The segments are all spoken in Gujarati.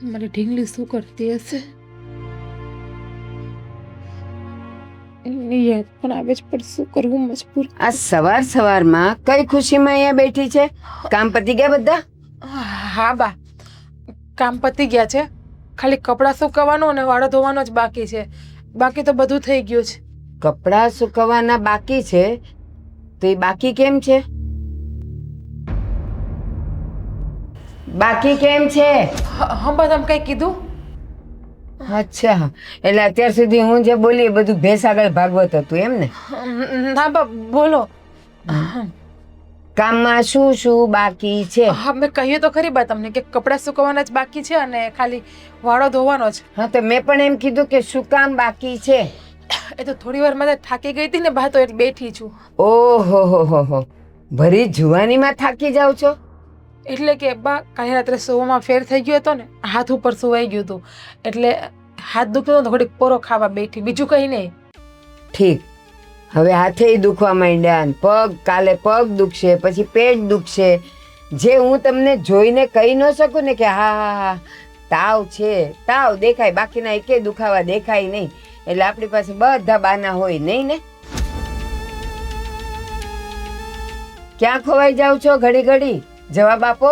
મારી ઢીંગલી શું કરતી હશે? એની યાદ પણ આવે જ, પણ શું કરવું, મજબૂર. આ સવાર સવારમાં કઈ ખુશીમાં અહીંયા બેઠી છે? કામ પતી ગયા બધા? હા બા, કામ પતી ગયા છે. ખાલી કપડાં સુકવવાનું અને વાળો ધોવાનો જ બાકી છે. બાકી તો બધું થઈ ગયું છે. કપડાં સુકવવાના બાકી છે તો એ બાકી કેમ છે? બાકી કેમ છે? હંબા તમે કઈ કીધું? અચ્છા, એટલે અત્યાર સુધી હું જે બોલી એ બધું ભેંસ આગળ ભાગવત હતું એમ ને? ના બા, બોલો. કામમાં શું શું બાકી છે? હા, મેં કહ્યું તો ખરી બા તમને કે કપડાં સુકવવાના જ બાકી છે અને ખાલી વાળો ધોવાનો જ. હા, તો મેં પણ એમ કીધું કે શું કામ બાકી છે? એ તો થોડી વાર માં થાકી ગઈ હતી ને બા, તો એટલે બેઠી છું. ઓહો, ભરી જુવાનીમાં થાકી જાવ છો? એટલે કે બા, કાલે રાત્રે સુવામાં ફેર થઈ ગયો હતો ને, હાથ ઉપર સુવાઈ ગયું હતું એટલે હાથ દુખતો હતો, થોડીક પોરો ખાવા બેઠી, બીજું કઈ નહીં. ઠીક, હવે હાથે દુખવા માંડ્યા ને પગ, કાલે પગ દુખશે, પછી પેટ દુખશે. જે હું તમને જોઈને કહી ન શકું ને કે હા તાવ છે, તાવ દેખાય, બાકીના એકે દુખાવા દેખાય નહીં. એટલે આપણી પાસે બધા બાના હોય નહીં ને? ક્યાં ખોવાઈ જાવ છો ઘડી ઘડી? જવાબ આપો.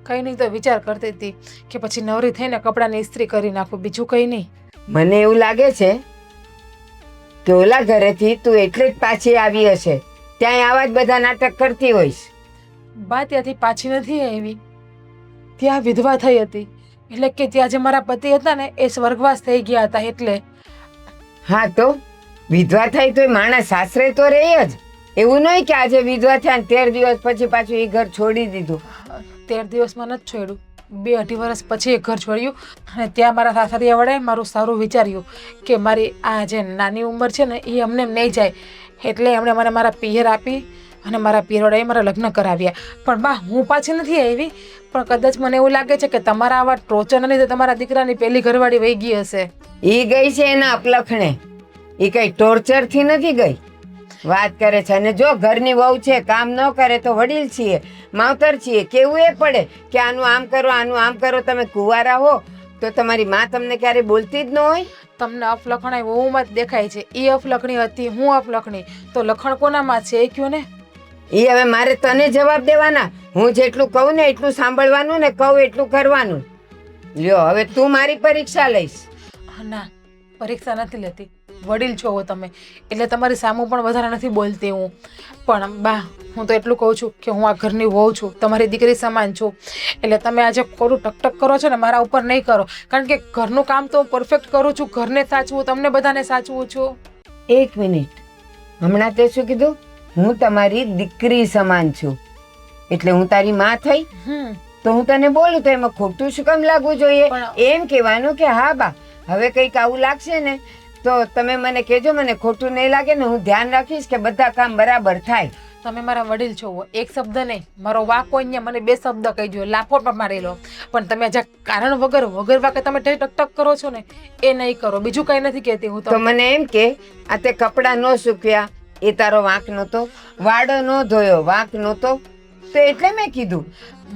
કઈ નહીં, તો વિચાર કરતી હતી કે પછી નવરી થઈને કપડાની ઇસ્ત્રી કરી નાખું, બીજું કઈ નહીં. મને એવું લાગે છે કે ઓલા ઘરેથી તું એટલે જ પાછી આવી હશે. ત્યાં આવા જ બધા નાટક કરતી હોઈશ. બા, ત્યાંથી પાછી નથી આવી. ત્યાં વિધવા થઈ હતી, એટલે કે ત્યાં જે મારા પતિ હતા ને એ સ્વર્ગવાસ થઈ ગયા હતા એટલે. હા, તો વિધવા થાય તો માણસ સાસરે તો રહે જ. એવું નહીં કે આજે વિધવા થયા ને 13 દિવસ પછી પાછું એ ઘર છોડી દીધું. 13 દિવસમાં નથી છોડ્યું, 2-2.5 વર્ષ પછી એક ઘર છોડ્યું. અને ત્યાં મારા સાસરિયા વડાએ મારું સારું વિચાર્યું કે મારી આ જે નાની ઉંમર છે ને એ અમને નહીં જાય, એટલે એમણે મને મારા પિયર આપી અને મારા પિયર વડાએ મારા લગ્ન કરાવ્યા. પણ બા, હું પાછી નથી આવી, પણ કદાચ મને એવું લાગે છે કે તમારા આવા ટોચરના લીધે તમારા દીકરાની પહેલી ઘરવાળી વહી ગઈ હશે. એ ગઈ છે એના અપલખણે, એ કઈ ટોર્ચરથી નથી ગઈ. વાત કરે છે. અને જો ઘરની વહુ છે, કામ ન કરે તો વડીલ છીએ, માવતર છીએ, કેવું એ પડે કે આનું આમ કરો, આનું આમ કરો. તમે કુંવારા હો તો તમારી માં તમને ક્યારે બોલતી જ ન હોય? તમને અફલખણાઈ વહુમાં જ દેખાય છે. એ અફલખણી હતી, હું અફલખણી, તો લખણ કોનામાં છે એ કયો ને? એ હવે મારે તને જવાબ દેવાના? હું જેટલું કહું ને એટલું સાંભળવાનું ને કહું એટલું કરવાનું. લ્યો, હવે તું મારી પરીક્ષા લઈશ. ના, પરીક્ષા નથી લેતી. વડીલ છો તમે એટલે તમારી સામું પણ વધારે નથી બોલતી હું. પણ બા, હું તો એટલું કહું છું કે હું આ ઘરની વહુ છું, તમારી દીકરી સમાન છું. એટલે તમે આજે ખોટું ટકટક કરો છો ને મારા ઉપર નહીં કરો, કારણ કે ઘરનું કામ તો હું પરફેક્ટ કરું છું. ઘરને સાચવું, તમને બધાને સાચવું છું. એક મિનિટ, હમણાં તે શું કીધું? હું તમારી દીકરી સમાન છું એટલે હું તારી માં થઈ? તો હું તને બોલું તો એમાં ખોટું શું કામ લાગવું જોઈએ? એમ કહેવાનું કે હા બા, હવે કંઈક આવું લાગશે ને તો તમે મને કહેજો, મને ખોટું નહીં લાગે ને હું ધ્યાન રાખીશ કે બધા કામ બરાબર થાય. તમે મારા વડીલ છો, એક શબ્દ નહીં, મારો વાક હોય ને મને 2 શબ્દ કહીજો, લાફો પણ મારી લો. પણ તમે જે કારણ વગર વાકે તમે ટક કરો છો ને એ નહીં કરો. બીજું કઈ નથી કહેતી હું. તો મને એમ કે આ તે કપડાં ન સૂક્યા એ તારો વાંક નહોતો, વાડો ન ધોયો વાંક નહોતો, તો એટલે મેં કીધું.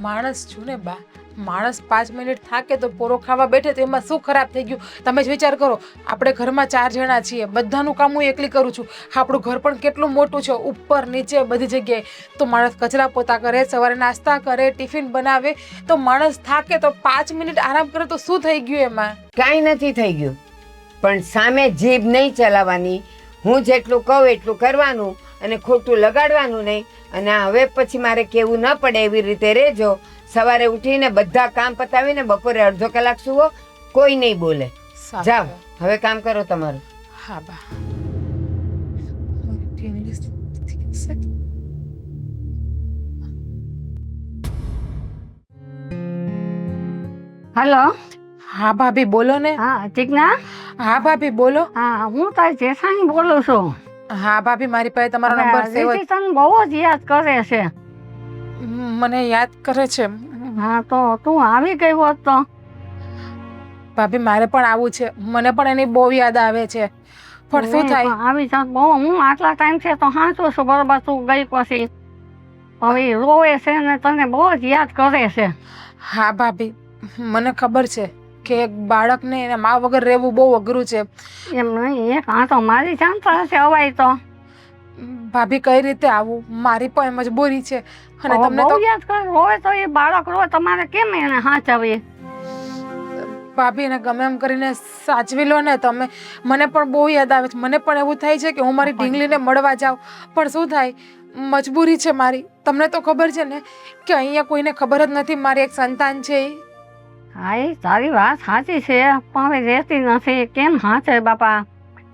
માણસ છું ને બા, માણસ 5 મિનિટ થાકે તો પોરો ખાવા બેઠે તો એમાં શું ખરાબ થઈ ગયું? તમે જ વિચાર કરો, આપણે ઘરમાં 4 જણા છીએ, બધાનું કામ હું એકલી કરું છું. આપણું ઘર પણ કેટલું મોટું છે, ઉપર નીચે બધી જગ્યાએ. તો માણસ કચરા પોતા કરે, સવારે નાસ્તા કરે, ટિફિન બનાવે, તો માણસ થાકે તો 5 મિનિટ આરામ કરે તો શું થઈ ગયું એમાં? કાંઈ નથી થઈ ગયું, પણ સામે જીભ નહીં ચલાવવાની. હું જેટલું કહું એટલું કરવાનું અને ખોટું લગાડવાનું નહીં. અને હવે પછી મારે કેવું ન પડે એવી રીતે રહેજો. સવારે ઉઠીને બધા કામ પતાવીને બપોરે અડધો કલાક સુવો, કોઈ નહીં બોલે. જાઓ, હવે કામ કરો તમારું. હા બા. હેલો. હા ભાભી, બોલો ને. હા ચિકના. હા ભાભી, બોલો. હા, હું તારી જેઠાણી બોલું છું. હા ભાભી, મારી પાસે તમારો નંબર સેવ છે. તને બહુ જ યાદ કરે છે. મને યાદ કરે છે. હા, તો તું આવી ગઈ હોત તો. ભાભી, મારે પણ આવું છે, મને પણ એની બહુ યાદ આવે છે, પણ શું થાય? આવી જાત બહુ, હું આટલા ટાઈમ છે તો હાંચું છું બરોબર, તું ગઈ પછી હવે રોવે છે ને તને બહુ જ યાદ કરે છે. હા ભાભી, મને ખબર છે કે એક બાળકને એના મા વગર રહેવું બહુ અઘરું છે. એમ નહીં, એક આંટો મારી જાણતા હશે અવાય તો. ભાભી કઈ રીતે આવું, મારી પણ મજબૂરી છે. અને તમને બહુ તો યાદ કરે, રોવે તો એ બાળક રોવે, તમારે કેમ એને સાચવવી? ભાભી એને ગમે એમ કરીને સાચવી લો ને તમે. મને પણ બહુ યાદ આવે છે. મને પણ એવું થાય છે કે હું મારી ઢીંગલીને મળવા જાઉં, પણ શું થાય, મજબૂરી છે મારી. તમને તો ખબર છે ને કે અહીંયા કોઈને ખબર જ નથી મારી એક સંતાન છે એ. હા, એ તારી વાત સાચી છે, પણ હવે રહેતી નથી. કેમ હાચે બાપા?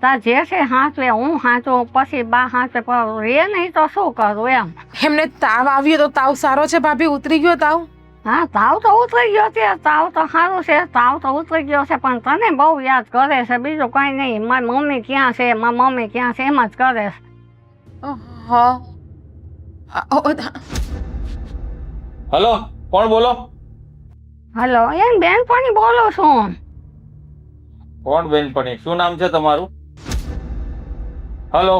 તાર જે છે હાચવે, હું હાચું, પછી બા હાચવે, પણ રે નહીં તો શું કરું એમ. એમને તાવ આવ્યો તો તાવ સારો છે ભાભી, ઉતરી ગયો તાવ? હા, તાવ તો ઉતરી ગયો છે, તાવ તો સારું છે, તાવ તો ઉતરી ગયો છે, પણ તને બહુ યાદ કરે છે, બીજું કાંઈ નહીં. મારી મમ્મી ક્યાં છે, મારી મમ્મી ક્યાં છે, એમ જ કરે છે. હા. હલો, કોણ બોલો? હલો, એમ બેનપણી બોલું છું. કોણ બેનપણી? શું નામ છે તમારું? હલો.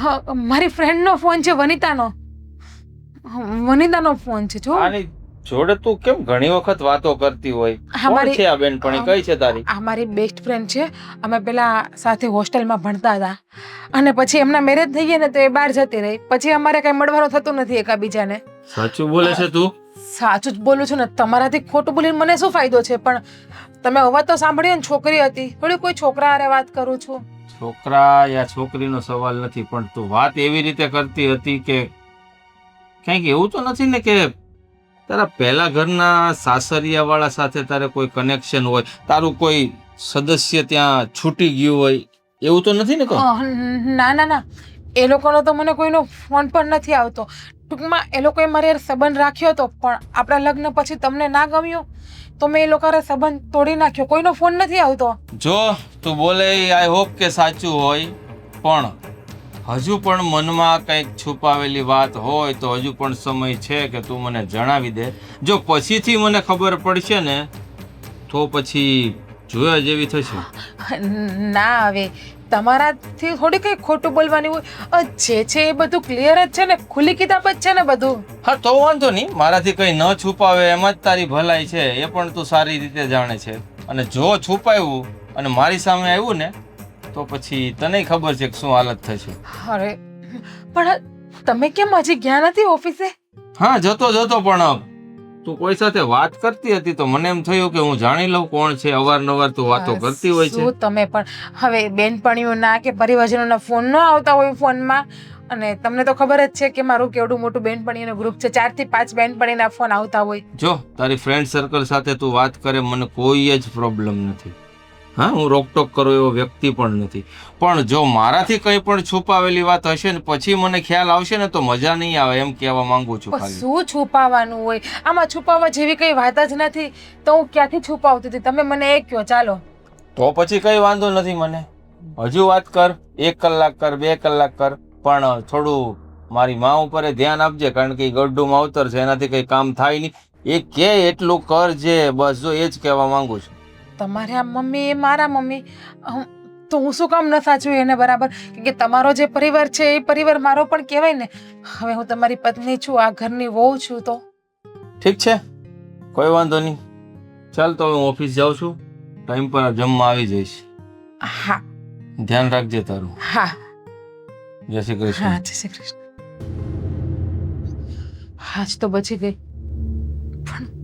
હા, મારી ફ્રેન્ડનો ફોન છે, વનિતાનો. વનિતાનો ફોન છે. જો આની જોડે તું કેમ ઘણી વખત વાતો કરતી હોય? કોણ છે આ બેનપણી? કઈ છે તારી? આ મારી બેસ્ટ ફ્રેન્ડ છે. અમે પેલા સાથે હોસ્ટેલમાં ભણતા હતા અને પછી એમના મેરેજ થઈ ગયા ને તો એ બહાર જતી રહી. પછી અમારે કઈ મળવાનું થતું નથી એકબીજાને. સાચું બોલે છે તું? સાચું જ બોલું છું ને. તમારાથી ખોટું બોલીને મને શું ફાયદો છે? પણ તમે અવાજ તો સાંભળ્યો ને, છોકરી હતી. થોડી કોઈ છોકરા હારે વાત કરું છું. છોકરા યા છોકરીનો સવાલ નથી, પણ તું વાત એવી રીતે કરતી હતી કે કંઈક એવું તો નથી ને કે તારા પહેલા ઘરના સાસરિયા વાળા સાથે તારે કોઈ કનેક્શન હોય, તારું કોઈ સદસ્ય ત્યાં છૂટી ગયું હોય, એવું તો નથી ને? ના ના ના, એ લોકોનો તો મને કોઈનો ફોન પણ નથી આવતો. ટૂંકમાં એ લોકોએ મારી હારે સંબંધ રાખ્યો હતો, પણ આપણા લગ્ન પછી તમને ના ગમ્યું તો મેં એ લોકો હારે સંબંધ તોડી નાખ્યો. કોઈનો ફોન નથી આવતો. જો તું બોલે આઈ હોપ કે સાચું હોય, પણ હજુ પણ મનમાં કંઈક છુપાવેલી વાત હોય તો હજુ પણ સમય છે કે તું મને જણાવી દે. જો પછીથી મને ખબર પડશે ને તો પછી જોયા જેવી થશે. ના, હવે તમારાથી થોડી કઈ ખોટું બોલવાની હોય. જે છે એ બધું ક્લિયર જ છે ને, ખુલ્લી કિતાબ જ છે ને બધું. હા, તો વાંધો નહીં, મારાથી કંઈ ન છુપાવે એમાં જ તારી ભલાઈ છે, એ પણ તું સારી રીતે જાણે છે. અને જો છુપાયું અને મારી સામે આવ્યું ને તો પછી તને ખબર છે કે શું હાલત થશે. અરે પણ તમે કેમ હજી ગયા નથી ઓફિસે? હા, જતો પણ તું કોઈ સાથે વાત કરતી હતી તો મને એમ થયું કે હું જાણી લઉં કોણ છે. અવારનવાર તું વાતો કરતી હોય છે. શું તમે પણ હવે બેનપણીઓના કે પરિવારજનોના ફોન ન આવતા હોય ફોનમાં? અને તમને તો ખબર જ છે કે મારું કેવડું મોટું બેનપણીઓનું ગ્રુપ છે. 4 થી 5 બેનપણીના ફોન આવતા હોય. જો તારી ફ્રેન્ડ સર્કલ સાથે તું વાત કરે, મને કોઈ જ પ્રોબ્લેમ નથી. હા, હું રોકટોક કરું એવો વ્યક્તિ પણ નથી. પણ જો મારાથી કંઈ પણ છુપાવેલી વાત હશે ને પછી મને ખ્યાલ આવશે ને તો મજા નહીં આવે, એમ કહેવા માંગુ છું. ખાલી શું છુપાવવાનું હોય આમાં? છુપાવવા જેવી કઈ વાત જ નથી. તો હું ક્યાંથી છુપાવતી હતી? તમે મને એ કહો. ચાલો તો પછી કઈ વાંધો નથી મને. હજુ વાત કર, 1 કલાક કર, 2 કલાક કર, પણ થોડું મારી માં ઉપર ધ્યાન આપજે, કારણ કે એ ગઢું માવતર છે, એનાથી કઈ કામ થાય નહીં. એ કે એટલું કરજે, બસ. જો એ જ કહેવા માંગુ છું. તમારે આ મમ્મી એ મારા મમ્મી, તો હું શું કામ ન સાચું એને બરાબર? કે તમારો જે પરિવાર છે એ પરિવાર મારો પણ કહેવાય ને. હવે હું તમારી પત્ની છું, આ ઘરની વહુ છું. તો ઠીક છે, કોઈ વાંધો નહીં. ચાલ તો હું ઓફિસ જાઉં છું, ટાઈમ પર જમવા આવી જઈશ. હા, ધ્યાન રાખજે તારું. હા, જય શ્રી કૃષ્ણ. હા, જય શ્રી કૃષ્ણ. આજ તો બચી ગઈ, પણ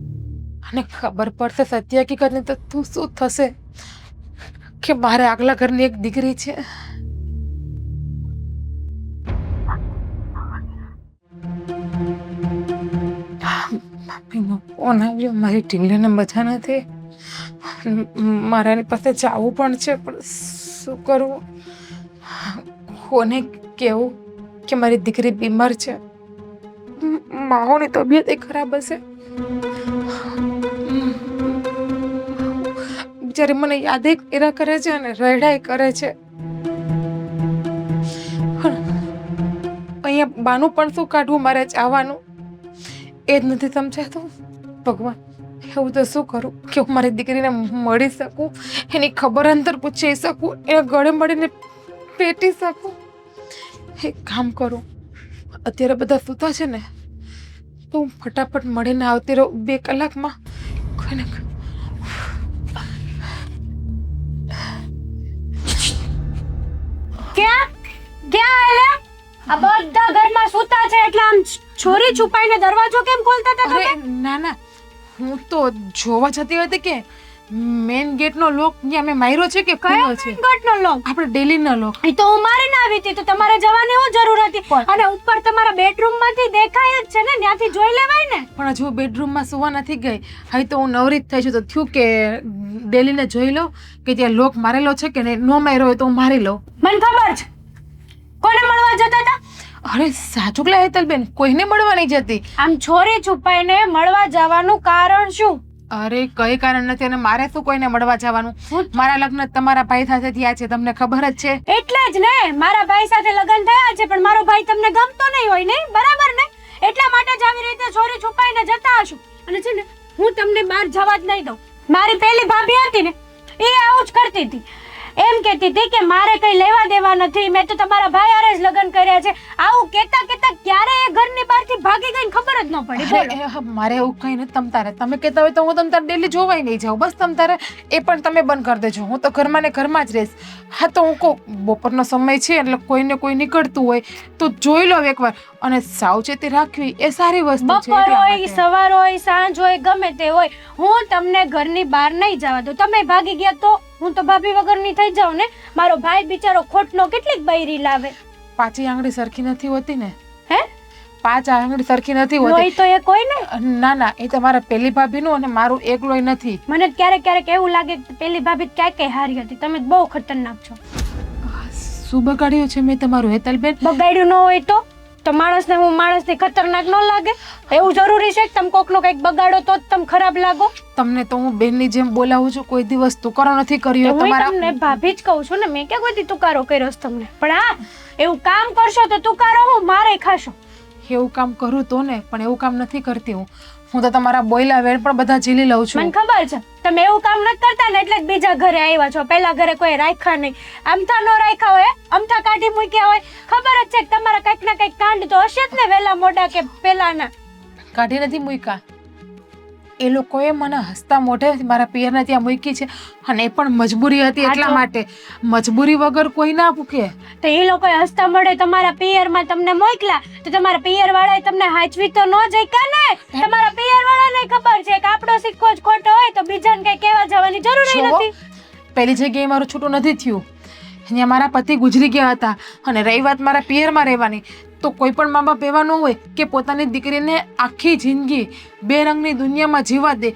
અને ખબર પડશે સત્ય હકીકતની તો તું શું થશે કે મારે આગલા ઘરની એક દીકરી છે. મમ્મીનો ફોન આવ્યો. મારી ઢીંગલીને મજા નથી. મારે એની પાસે જવું પણ છે, પણ શું કરવું? કોને કહેવું કે મારી દીકરી બીમાર છે? માહોની તબિયત એ ખરાબ હશે. બિચારી મને યાદ કર્યા કરે છે અને રડાઈ કરે છે. અહીંયા બાનું પણ શું કાઢવું મારે ચાહવાનું એ જ નથી સમજાતું. ભગવાન, એવું તો શું કરું કે હું મારી દીકરીને મળી શકું, એની ખબર અંતર પૂછી શકું, એને ગળે મળીને પેટી શકું. એક કામ કરું, અત્યારે બધા સૂતા છે ને તો હું ફટાફટ મળીને આવતી રહું 2 કલાકમાં. કોઈને આ બધા ઘરમાં સૂતા છે એટલે આમ છોરી છુપાઈને દરવાજો કેમ ખોલતા હતા અરે ના ના, હું તો જોવા જતી હતી કે મેન ગેટ નો લોક ત્યાં મેં માર્યો છે કે ખુલ્લો છે. ગટનો લોક આપણે ડેલી નો લોક. એ તો હું મારીને આવી હતી તો તમારે જવાની શું જરૂર હતી? અને ઉપર તમારા બેડરૂમ માંથી દેખાય જ છે ને, ત્યાંથી જોઈ લેવાય ને. પણ હજુ બેડરૂમ માં સુવા નથી ગઈ. હવે તો હું નવરી જ થઈ છું તો થયું કે ડેલીને જોઈ લઉં કે ત્યાં લોક મારેલો છે કે નહીં. નો માર્યો હોય તો હું મારી લઉં. મને ખબર છે કોને મળવા જતા હતા. અરે સાચું કલા હેતલબેન, કોઈને મળવા નહીં જતી. આમ છોરી છુપાઈને મળવા જવાનું કારણ શું? અરે કઈ કારણ નથી, અને મારે શું કોઈને મળવા જવાનું? મારા લગ્ન તમારા ભાઈ સાથે થયા છે, તમને ખબર જ છે. એટલે જ ને મારા ભાઈ સાથે લગ્ન થયા છે, પણ મારો ભાઈ તમને ગમતો નહીં હોય ને, બરાબર ને? એટલા માટે જ આવી રીતે છોરી છુપાઈને જતા હશો. અને છે ને હું તમને બહાર જવા જ નહીં દઉં. મારી પહેલી ભાભી હતી ને એ આવું જ કરતી હતી. એમ કહેતી હતી કે મારે કઈ લેવા દેવા નથી, મેં તો તમારા ભાઈ હારે જ લગ્ન કર્યા છે. આવું કહેતા કહેતા ક્યારે એ ઘરની બહારથી ભાગી ગઈને ખબર જ ન પડી. બોલો. મારે એવું કઈ નથી. તમ તારે તમે કહેતા હોય તો હું તમ તારે ડેલી જોવાય નહીં જાઉં. બસ તમ તારે એ પણ તમે બંધ કરી દેજો. હું તો ઘરમાં ને ઘરમાં જ રહીશ. હા તો હું કહું બપોરનો સમય છે એટલે કોઈને કોઈ નીકળતું હોય તો જોઈ લો એકવાર, અને સાવચેતી રાખવી એ સારી વસ્તુ છે. બપોર એટલા હોય, માટે. સવાર હોય, સાંજ હોય, ગમે તે હોય, હું તમને ઘરની બહાર નહીં જવા દઉં. તમે ભાગી ગયા તો હું તો ભાભી વગરની થઈ જાઉં ને. મારો ભાઈ બિચારો ખોટનો કેટલીક બૈરી લાવે. પાછી આંગળી સરખી નથી હોતી ને. હે? 5 આંગળી સરખી નથી હોય હોતી. તો એ કોઈ ને. ના ના, એ તમારા પેલી ભાભીનું અને મારું એકલોય નથી. મને ક્યારેક ક્યારેક એવું લાગે કે પેલી ભાભી ક્યાંય કઈ હારી હતી. તમે બહુ ખતરનાક છો. શું બગાડ્યું છે મેં તમારું હેતલબેન? બગાડ્યું ન હોય તો માણસને હું માણસને ખતરનાક ન લાગે? એવું જરૂરી છે કે તમે કોકનો કંઈક બગાડો તો જ તમે ખરાબ લાગો? તમને તો હું બેનની જેમ બોલાવું છું, કોઈ દિવસ તુકારો નથી કર્યો. હું તમારા તમને ભાભી જ કહું છું ને, મેં ક્યાં કોઈ તુકારો કર્યો છે તમને? પણ હા, એવું કામ કરશો તો તુકારો હું મારે ખાશો. એવું કામ કરું તો ને, પણ એવું કામ નથી કરતી હું. હું તો તમારા બોયલા વેણ પણ બધા ઝીલી લઉં છું. મને ખબર છે તમે એવું કામ નથી કરતા ને, એટલે જ બીજા ઘરે આવ્યા છો. પેલા ઘરે કોઈ રાખ્યા નહીં. અમથા નો રાખ્યા હોય, અમથા કાઢી મૂક્યા હોય. ખબર જ છે કે તમારા કંઈક ના કંઈક કાંડ તો હશે જ ને, વેલા મોડા કે પેલાના. કાઢી નથી મૂક્યા. એ લોકોએ મને હસતા મોઢે મારા પિયરને ત્યાં મૂકી છે, અને એ પણ મજબૂરી હતી એટલા માટે. મજબૂરી વગર કોઈ ના પૂકે. તો એ લોકોએ હસતા મોઢે તમારા પિયરમાં તમને મોકલા તો તમારા પિયર વાળાએ તમને હાચવી તો ન જઈકા ને. તમારા પિયર વાળાને ખબર છે કે આપણો સિક્કો જ ખોટો હોય તો બીજાને કઈ કહેવા જવાની જરૂર નથી. પહેલી જગ્યાએ મારું છૂટું નથી થયું. અહીંયા મારા પતિ ગુજરી ગયા હતા, અને રહી વાત મારા પિયરમાં રહેવાની, તો કોઈ પણ મા બાપ એવા ન હોય કે પોતાની દીકરીને આખી જિંદગી બે રંગની દુનિયામાં જીવવા દે,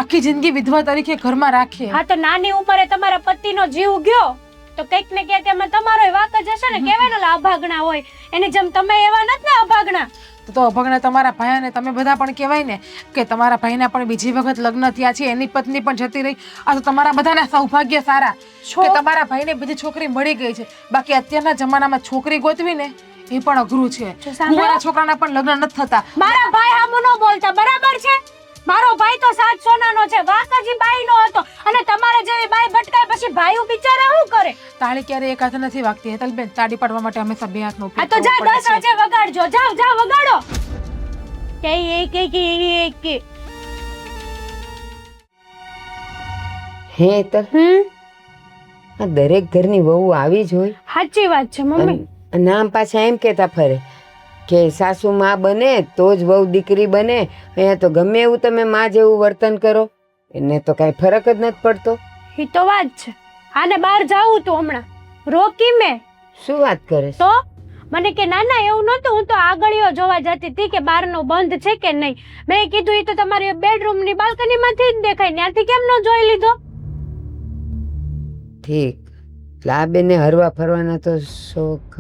આખી જિંદગી વિધવા તરીકે ઘરમાં રાખે. હા તો નાની ઉંમરે તમારા પતિનો જીવ ગયો તો કંઈક ને ક્યાંક એમાં તમારો વાક જ હશે ને. કહેવાય ને અભાગણા હોય, એની જેમ તમે એવા નથી ને અભાગણા. તો અભગણા તમારા ભાઈ અને તમે બધા પણ કહેવાય ને કે તમારા ભાઈના પણ બીજી વખત લગ્ન થયા છે, એની પત્ની પણ જતી રહી. આ તો તમારા બધાના સૌભાગ્ય સારા કે તમારા ભાઈને બીજી છોકરી મળી ગઈ છે. બાકી અત્યારના જમાનામાં છોકરી ગોતવી ને એ પણ અઘરું છે. મારા છોકરાના પણ લગ્ન નથી થતા. મારા ભાઈ હામુ ન બોલતા, બરાબર છે? મારો ભાઈ તો 7 સોનાનો છે, વાક હજી બાઈનો હતો. અને તમારે જેવી બાઈ ભટકાય પછી ભાઈઓ બિચારા શું કરે? તાળી ક્યારે એક હાથે નથી વાગતી હેતલબેન. તાળી પાડવા માટે હંમેશા બે હાથનો આ ઉપયોગ તો જા કરવો 10 પડે છે. વાગે વગાડજો. જાઓ જાઓ વગાડો. કે હે તો આ દરેક ઘરની વહુ આવી જ હોય. સાચી વાત છે મમ્મી. અને નામ પાછા એમ કહેતા ફરે કે સાસુ માં બને તો જ વહુ દીકરી બને. અહીંયા તો ગમે એવું તમે માં જેવું વર્તન કરો, એને તો કાંઈ ફરક જ નથી પડતો. એ તો વાત છે. આને બહાર જાવું તું હમણાં રોકી મેં. શું વાત કરે છે? તો મને કે ના ના એવું નહોતું, હું તો આગળીઓ જોવા જતી હતી કે બહારનો બંધ છે કે નહીં. મેં કીધું એ તો તમારી બેડરૂમની બાલ્કનીમાંથી જ દેખાય, ત્યાંથી કેમ ન જોઈ લીધો? ઠીક. એટલે આ બેને હરવા ફરવાના તો શોખ.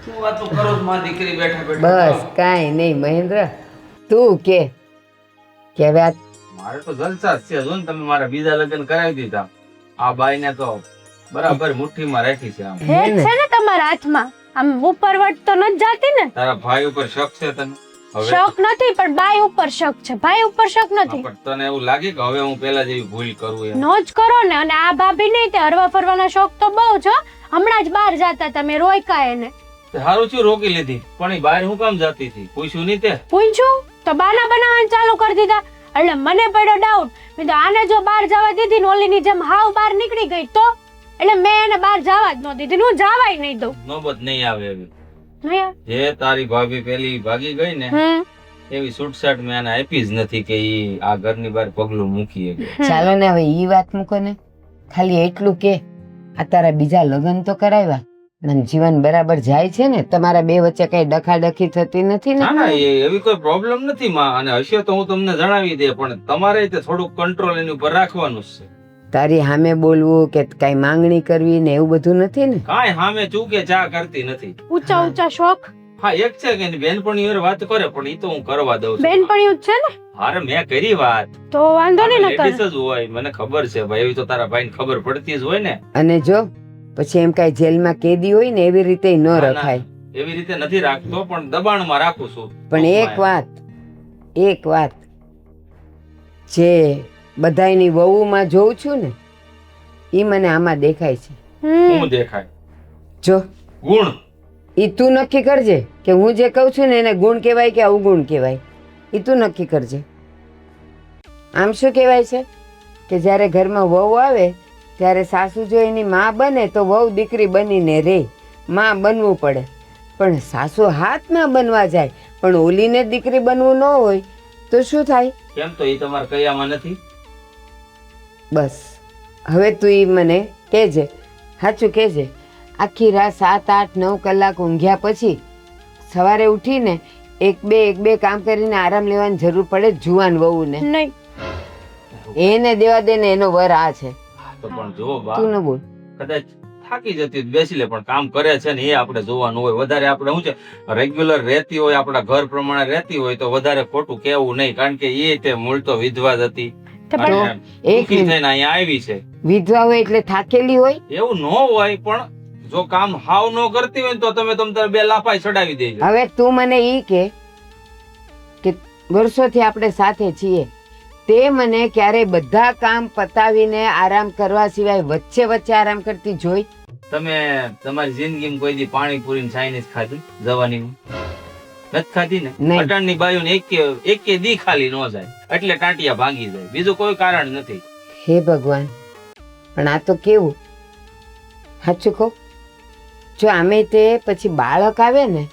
શું વાતો કરો છો માં દીકરી બેઠા બેઠા? બસ કાંઈ નહીં મહેન્દ્ર, તું કે હવે આ મારે તો જલસા જ છે. જો ને તમે મારા બીજા લગ્ન કરાવી દીધા, આ બાઈને તો બરાબર મુઠ્ઠીમાં રાખી છે. આમ હે છે ને તમારા હાથમાં, આમ ઉપરવટ તો નથી જાતી ને. તારા ભાઈ ઉપર શક છે તને? હવે શક નથી પણ બાઈ ઉપર શક છે, ભાઈ ઉપર શક નથી. પણ તને એવું લાગે કે હવે હું પેલા જેવી ભૂલ કરું એમ? નો જ કરો ને. અને આ ભાભી નહીં, તે હરવા ફરવાના શોખ તો બહુ છે. હમણાં જ બહાર જાતા તમે રોયકા એને. સારું છું રોકી લીધી, પણ એ બહાર હું કામ જાતી હતી પૂછ્યું નહીં તે? પૂછ્યું તો બાના બનાવવાનું ચાલુ કરી દીધા. એટલે મને પડ્યો ડાઉટ. મેં તો આને જો બહાર જવા દીધી ને ઓલીની જેમ હાવ બહાર નીકળી ગઈ તો, એટલે મેં એને બહાર જવા જ ન દીધી. હું જવાય નહીં દઉં. નોબત નહીં આવે એવી. નહીં આવે. જે તારી ભાભી પેલી ભાગી ગઈ ને એવી છૂટછાટ મેં આને આપી જ નથી કે ઈ આ ઘરની બહાર પગલું મૂકી શકે. ચાલો ને હવે ઈ વાત મૂકો ને, ખાલી એટલું કે આ તારા બીજા લગ્ન તો કરાવ્યા અને જીવન બરાબર જાય છે ને? તમારા બે વચ્ચે કઈ ડખાડખી થતી નથી ના ને? ના એવી કોઈ પ્રોબ્લેમ નથી માં, અને હશે તો હું તમને જણાવી દે, પણ તમારે તે થોડુંક કંટ્રોલ એની ઉપર રાખવાનું જ છે. તારી સામે બોલવું કે કઈ માંગણી કરવી ને એવું બધું નથી ને? કાંઈ સામે ચૂકે ચા કરતી નથી. ઊંચા ઊંચા શોખ હા એક છે કે એની બેનપણી હારે વાત કરે, પણ ઈ તો હું કરવા દઉં છું. બેનપણીયું જ છે ને, અરે મેં કરી વાત, તો વાંધો નહીં ન લેડીઝ કરે. જ હોય, મને ખબર છે ભાઈ, એવી તો તારા ભાઈને ખબર પડતી જ હોય ને. અને જો પછી એમ કઈ જેલમાં કેદી હોય ને એવી રીતે ન ના, ના, રખાય. એવી રીતે નથી રાખતો, પણ દબાણમાં રાખું છું. પણ એક વાત જે બધાયની વહુમાં જોઉં છું ને ઈ મને આમાં દેખાય છે. શું દેખાય? જો ગુણ. ઈ તું નક્કી કરજે કે હું જે કહું છું ને એને ગુણ કહેવાય કે અવગુણ કહેવાય. ઈ તું નક્કી કરજે. આમ શું કહેવાય છે કે જ્યારે ઘરમાં વહુ આવે ત્યારે સાસુ જો એની માં બને તો વહુ દીકરી બનીને રે, માં બનવું પડે. પણ સાસુ હાથમાં બનવા જાય પણ ઓલીને દીકરી બનવું ન હોય તો શું થાય? કેમ તો ઈ તમારે કયામાં નથી? બસ હવે તું ઈ મને કહેજે, સાચું કહેજે. આખી રાત 7, 8, 9 કલાક ઊંઘ્યા પછી સવારે ઉઠીને એક બે કામ કરીને આરામ લેવાની જરૂર પડે જુવાન વહુને. નહીં એને દેવા દે ને એનો વર આ છે. તો પણ જો બા, તું ન બોલ. કદાચ થાકી જતી હોય તો બેસી લે, પણ કામ કરે છે ને એ આપણે જોવાનું હોય. વધારે આપણે શું છે, રેગ્યુલર રહેતી હોય, આપણા ઘર પ્રમાણે રહેતી હોય તો વધારે ખોટું કહેવું નહીં, કારણ કે એ તે મૂળ તો વિધવા જ હતી તો પણ અને એક દુઃખી મિનિટ. થઈને અહીંયા આવી છે. વિધવા હોય એટલે થાકેલી હોય? એવું ન હોય, પણ જો કામ હાવ ન કરતી હોય ને તો તમે તારે બે લાફાઈ ચડાવી દેજો. હવે તું મને ઈ કે વર્ષોથી આપણે સાથે છીએ, તે મને ક્યારે બધા કામ પતાવીને આરામ કરવા સિવાય વચ્ચે આરામ કરતી જોઈ? તમે તમારી જિંદગીમાં કોઈ દી પાણીપુરી ને ચાઇનીઝ ખાધી જવાનીમાં? નથી ખાધી ને? નહીં. અટાણની બાયુને એકે દી ખાલી ન જાય એટલે ટાંટિયા ભાંગી જાય, બીજું કોઈ કારણ નથી. હે ભગવાન, પણ આ તો કેવું? સાચું કહું, જો આમે તે પછી બાળક આવે ને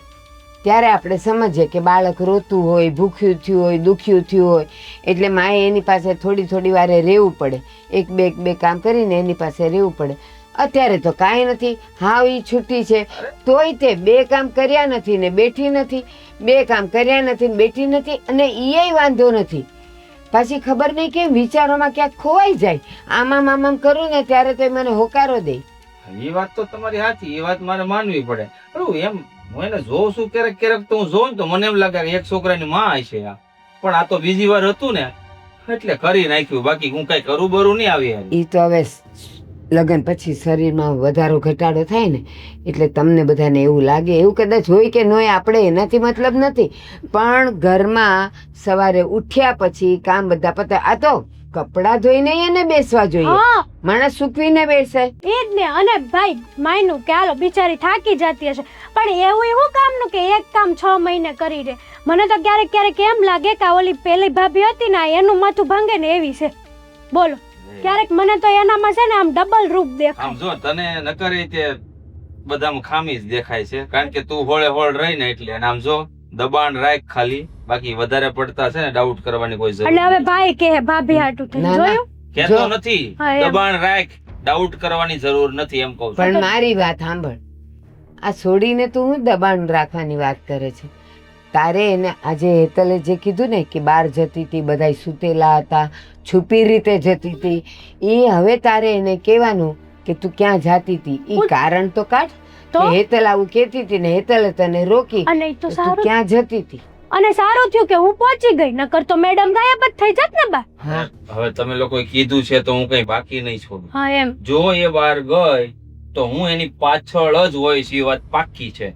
ત્યારે આપણે સમજીએ કે બાળક રોતું હોય, ભૂખ્યું થયું હોય, દુખ્યું થયું હોય, એટલે માએ એની પાસે થોડી વારે રહેવું પડે, એક બે કામ કરીને એની પાસે રહેવું પડે. અત્યારે તો કાંઈ નથી, હાવ ઈ છૂટી છે તોય તે 2 કામ કર્યા નથી ને બેઠી નથી, 2 કામ કર્યા નથી ને બેઠી નથી, અને ઈ વાંધો નથી. પાછી ખબર નહીં કેમ વિચારોમાં ક્યાંક ખોવાઈ જાય. આમ કરું ને ત્યારે તો મને હોકારો દે. એ વાત તો તમારી સાચી, એ વાત મારે માનવી પડે. અરે એમ હું એને જોઉં છું ક્યારેક તો હું જોઉં ને તો મને એમ લાગે કે એક છોકરાની માં હશે આ, પણ આ તો બીજી વાર હતું ને એટલે કરી નાખ્યું, બાકી હું કઈ કરું બરું નહીં આવી. ઈ તો હવે લગ્ન પછી શરીરમાં વધારો ઘટાડો થાય ને એટલે તમને બધાને એવું લાગે, એવું કદાચ હોય કે ન હોય, આપણે એનાથી મતલબ નથી. પણ ઘરમાં સવારે ઉઠ્યા પછી કામ બધા પતાય. આ તો કપડાં ધોઈને એને બેસવા જોઈએ, હા માણસ સૂકવીને બેસે. એ જ ને. અને ભાઈ માયનું કે હાલો બિચારી થાકી જતી હશે, પણ એવું કામનું કે એક કામ 6 મહિને કરી દે. મને તો ક્યારેક એમ લાગે કે ઓલી પેલી ભાભી હતી ને એનું માથું ભાંગે ને એવી છે. બોલો, ક્યારેક મને તો એનામાં છે ને આમ ડબલ રૂપ દેખાય. આમ જો તને નકરી તે બધામાં ખામી જ દેખાય છે, કારણ કે તું હોળ રહી ને એટલે. અને આમ જો દબાણ રાખ ખાલી, બાકી વધારે પડતા છે ને ડાઉટ કરવાની કોઈ જરૂર એટલે હવે નથી. ભાઈ કે ભાભી હાટું થઈ ના, ના. જોયું. કહેતો જો. નથી, હા, એમ. દબાણ રાખ, ડાઉટ કરવાની જરૂર નથી એમ કહું છું. પણ મારી વાત સાંભળ, આ છોડીને તું હું દબાણ રાખવાની વાત કરે છે? તારે એને આજે હેતલે જે કીધું ને કે બહાર જતી હતી, બધાય સૂતેલા હતા, છુપી રીતે જતી હતી, એ હવે તારે એને કહેવાનું કે તું ક્યાં જાતી હતી, ઈ કારણ તો કાઢ. તો? કે હેતલ આવું કહેતી હતી ને હેતલે તને રોકી, અને ઈ તો તો તું સારું, ક્યાં જતી હતી? અને સારું થયું કે હું પહોંચી ગઈ, નકર તો મેડમ ગાયબ જ થઈ જાત ને બા. હા, હવે તમે લોકોએ કીધું છે તો હું કઈ બાકી નહીં છોડું. હા એમ. જો એ બહાર ગઈ તો હું એની પાછળ જ હોઈશ, એ વાત પાક્કી છે.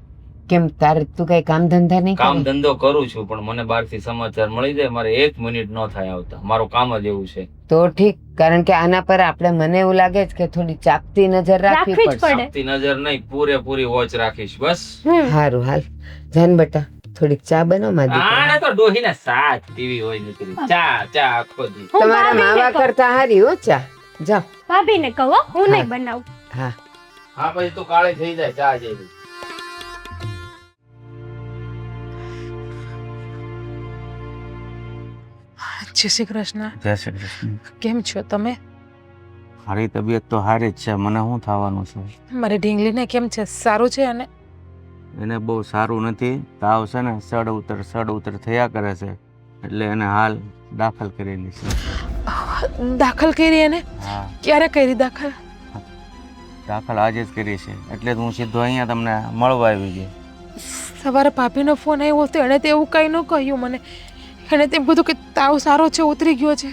કેમ તારે તું કઈ કામ ધંધા નહીં કામ કરે? ધંધો કરું છું, પણ મને બહારથી સમાચાર મળી જાય, મારે 1 મિનિટ ન થાય આવતા. મારું કામ જ એવું છે. તો ઠીક, કારણ કે આના પર આપણે મને એવું લાગે છે કે થોડી ચાપતી નજર રાખવી રાખવી જ પડશે. પડે. આપતી નજર નહીં, પૂરેપૂરી વોચ રાખીશ બસ. સારું, હાલ જાન બેટા, થોડીક ચા બનાવ મારી દીકરી. આને તો ડોહીને સાથ પીવી હોય નીકળી. ચા આખો દી. હું તમારા ભાભીને માવા કહું. કરતા હારી હો ચા. જાઓ. ભાભીને કહો, હું હા. નહીં બનાવું. હા, હા પછી તું કાળી થઈ જાય ચા જેવી. જય શ્રી કૃષ્ણ. જય શ્રી કૃષ્ણ. કેમ છો તમે? મારી તબિયત તો સારી જ છે, મને શું થવાનું છે? મારી ઢીંગલીને કેમ છે? સારું છે? અને એને બહુ સારું નથી, તાવ છે ને સડ ઉતર થયા કરે છે, એટલે એને હાલ દાખલ કરેલી છે. દાખલ કરી એને? હા, ક્યારે કરી દાખલ? દાખલ આજે જ કરી છે, એટલે જ હું સીધો અહીંયા તમને મળવા આવી ગયો. સવારે ભાભીનો ફોન આવ્યો હતો, એણે તો એવું કંઈ ન કહ્યું મને. એણે તેમ કીધું કે તાવ સારો છે, ઉતરી ગયો છે.